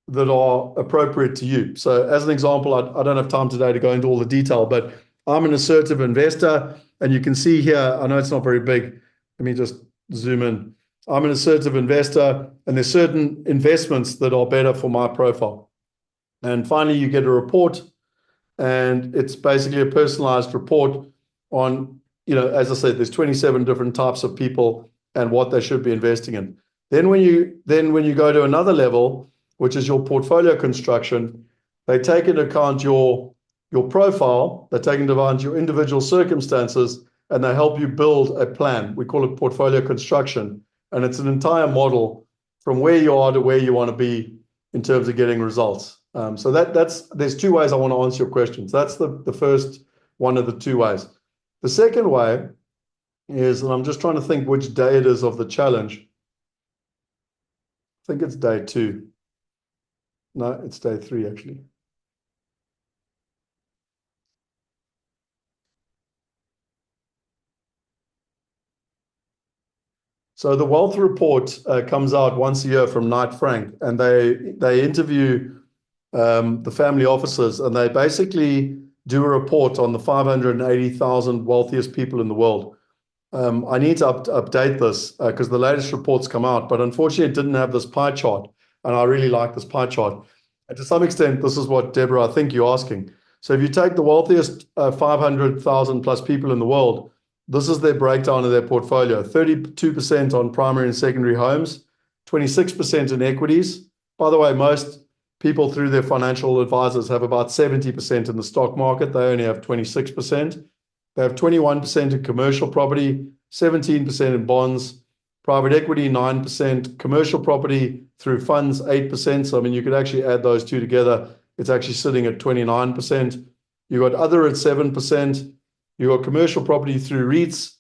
that are appropriate to you. So as an example, I don't have time today to go into all the detail, but I'm an assertive investor, and you can see here, I know it's not very big. Let me just zoom in. I'm an assertive investor, and there's certain investments that are better for my profile. And finally, you get a report. And it's basically a personalized report on, as I said, there's 27 different types of people and what they should be investing in. Then when you go to another level, which is your portfolio construction, they take into account your profile, they take into account your individual circumstances, and they help you build a plan. We call it portfolio construction. And it's an entire model from where you are to where you want to be in terms of getting results. So there's 2 ways I want to answer your questions. That's the first one of the 2 ways. The second way is, and I'm just trying to think which day it is of the challenge. I think it's day 2. No, it's day 3 actually. So the wealth report comes out once a year from Knight Frank, and they interview the family officers, and they basically do a report on the 580,000 wealthiest people in the world. I need to update this because the latest reports come out, but unfortunately it didn't have this pie chart, and I really like this pie chart. And to some extent, this is what, Deborah, I think you're asking. So if you take the wealthiest 500,000 plus people in the world, this is their breakdown of their portfolio. 32% on primary and secondary homes, 26% in equities. By the way, most people through their financial advisors have about 70% in the stock market. They only have 26%. They have 21% in commercial property, 17% in bonds, private equity, 9%, commercial property through funds, 8%. So, I mean, you could actually add those 2 together. it's actually sitting at 29%. You got other at 7%. You got commercial property through REITs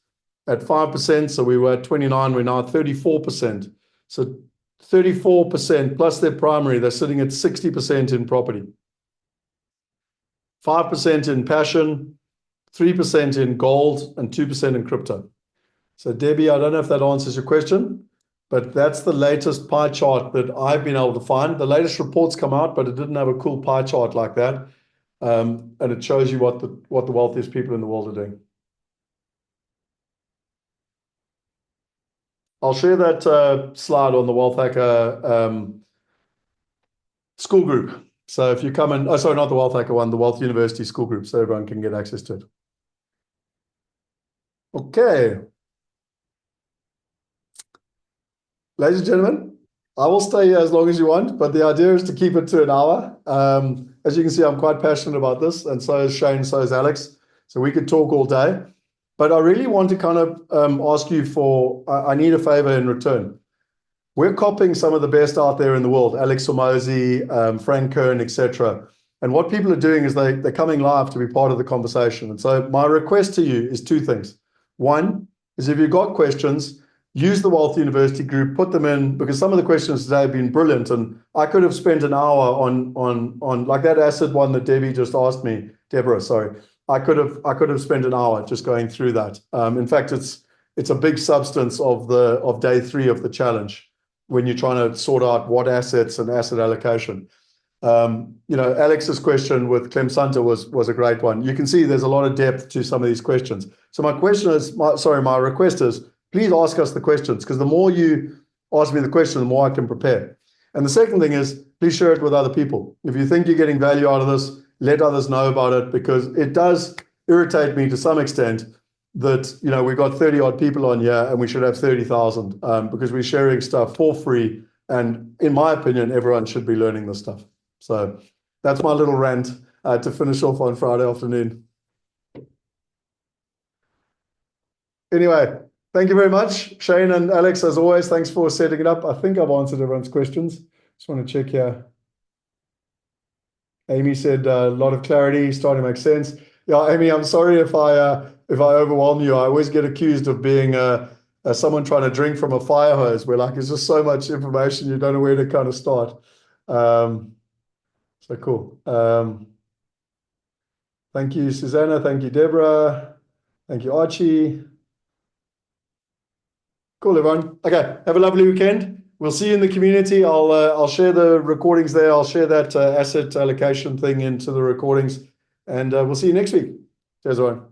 at 5%. So we were at 29, we're now at 34%. So 34% plus their primary, they're sitting at 60% in property. 5% in passion, 3% in gold, and 2% in crypto. So Debbie, I don't know if that answers your question, but that's the latest pie chart that I've been able to find. The latest reports come out, but it didn't have a cool pie chart like that. And it shows you what the wealthiest people in the world are doing. I'll share that slide on the Wealth Hacker school group. So if you come in, oh, sorry, not the Wealth Hacker one, the Wealth University school group, so everyone can get access to it. Okay. Ladies and gentlemen, I will stay here as long as you want, but the idea is to keep it to an hour. As you can see, I'm quite passionate about this, and so is Shane, so is Alex. So we could talk all day. But I really want to kind of ask you for, I need a favor in return. We're copying some of the best out there in the world, Alex Hormozi, Frank Kern, etc. And what people are doing is they're coming live to be part of the conversation. And so my request to you is two things. One is if you've got questions, use the Wealth University group, put them in, because some of the questions today have been brilliant. And I could have spent an hour on like that asset one that Debbie just asked me, Deborah, sorry. I could have spent an hour just going through that. In fact, it's a big substance of day 3 of the challenge when you're trying to sort out what assets and asset allocation. Alex's question with Clem Sunter was a great one. You can see there's a lot of depth to some of these questions. So my request is, please ask us the questions, because the more you ask me the question, the more I can prepare. And the second thing is, please share it with other people. If you think you're getting value out of this, let others know about it, because it does irritate me to some extent that, we've got 30 odd people on here and we should have 30,000 because we're sharing stuff for free. And in my opinion, everyone should be learning this stuff. So that's my little rant to finish off on Friday afternoon. Anyway, thank you very much, Shane and Alex, as always. Thanks for setting it up. I think I've answered everyone's questions. Just want to check here. Amy said a lot of clarity, starting to make sense. Yeah, Amy, I'm sorry if I overwhelm you. I always get accused of being someone trying to drink from a fire hose, where it's just so much information you don't know where to kind of start. So cool. Thank you, Susanna. Thank you, Deborah. Thank you, Archie. Cool, everyone. Okay, have a lovely weekend. We'll see you in the community. I'll share the recordings there. I'll share that asset allocation thing into the recordings, and we'll see you next week. Cheers, everyone.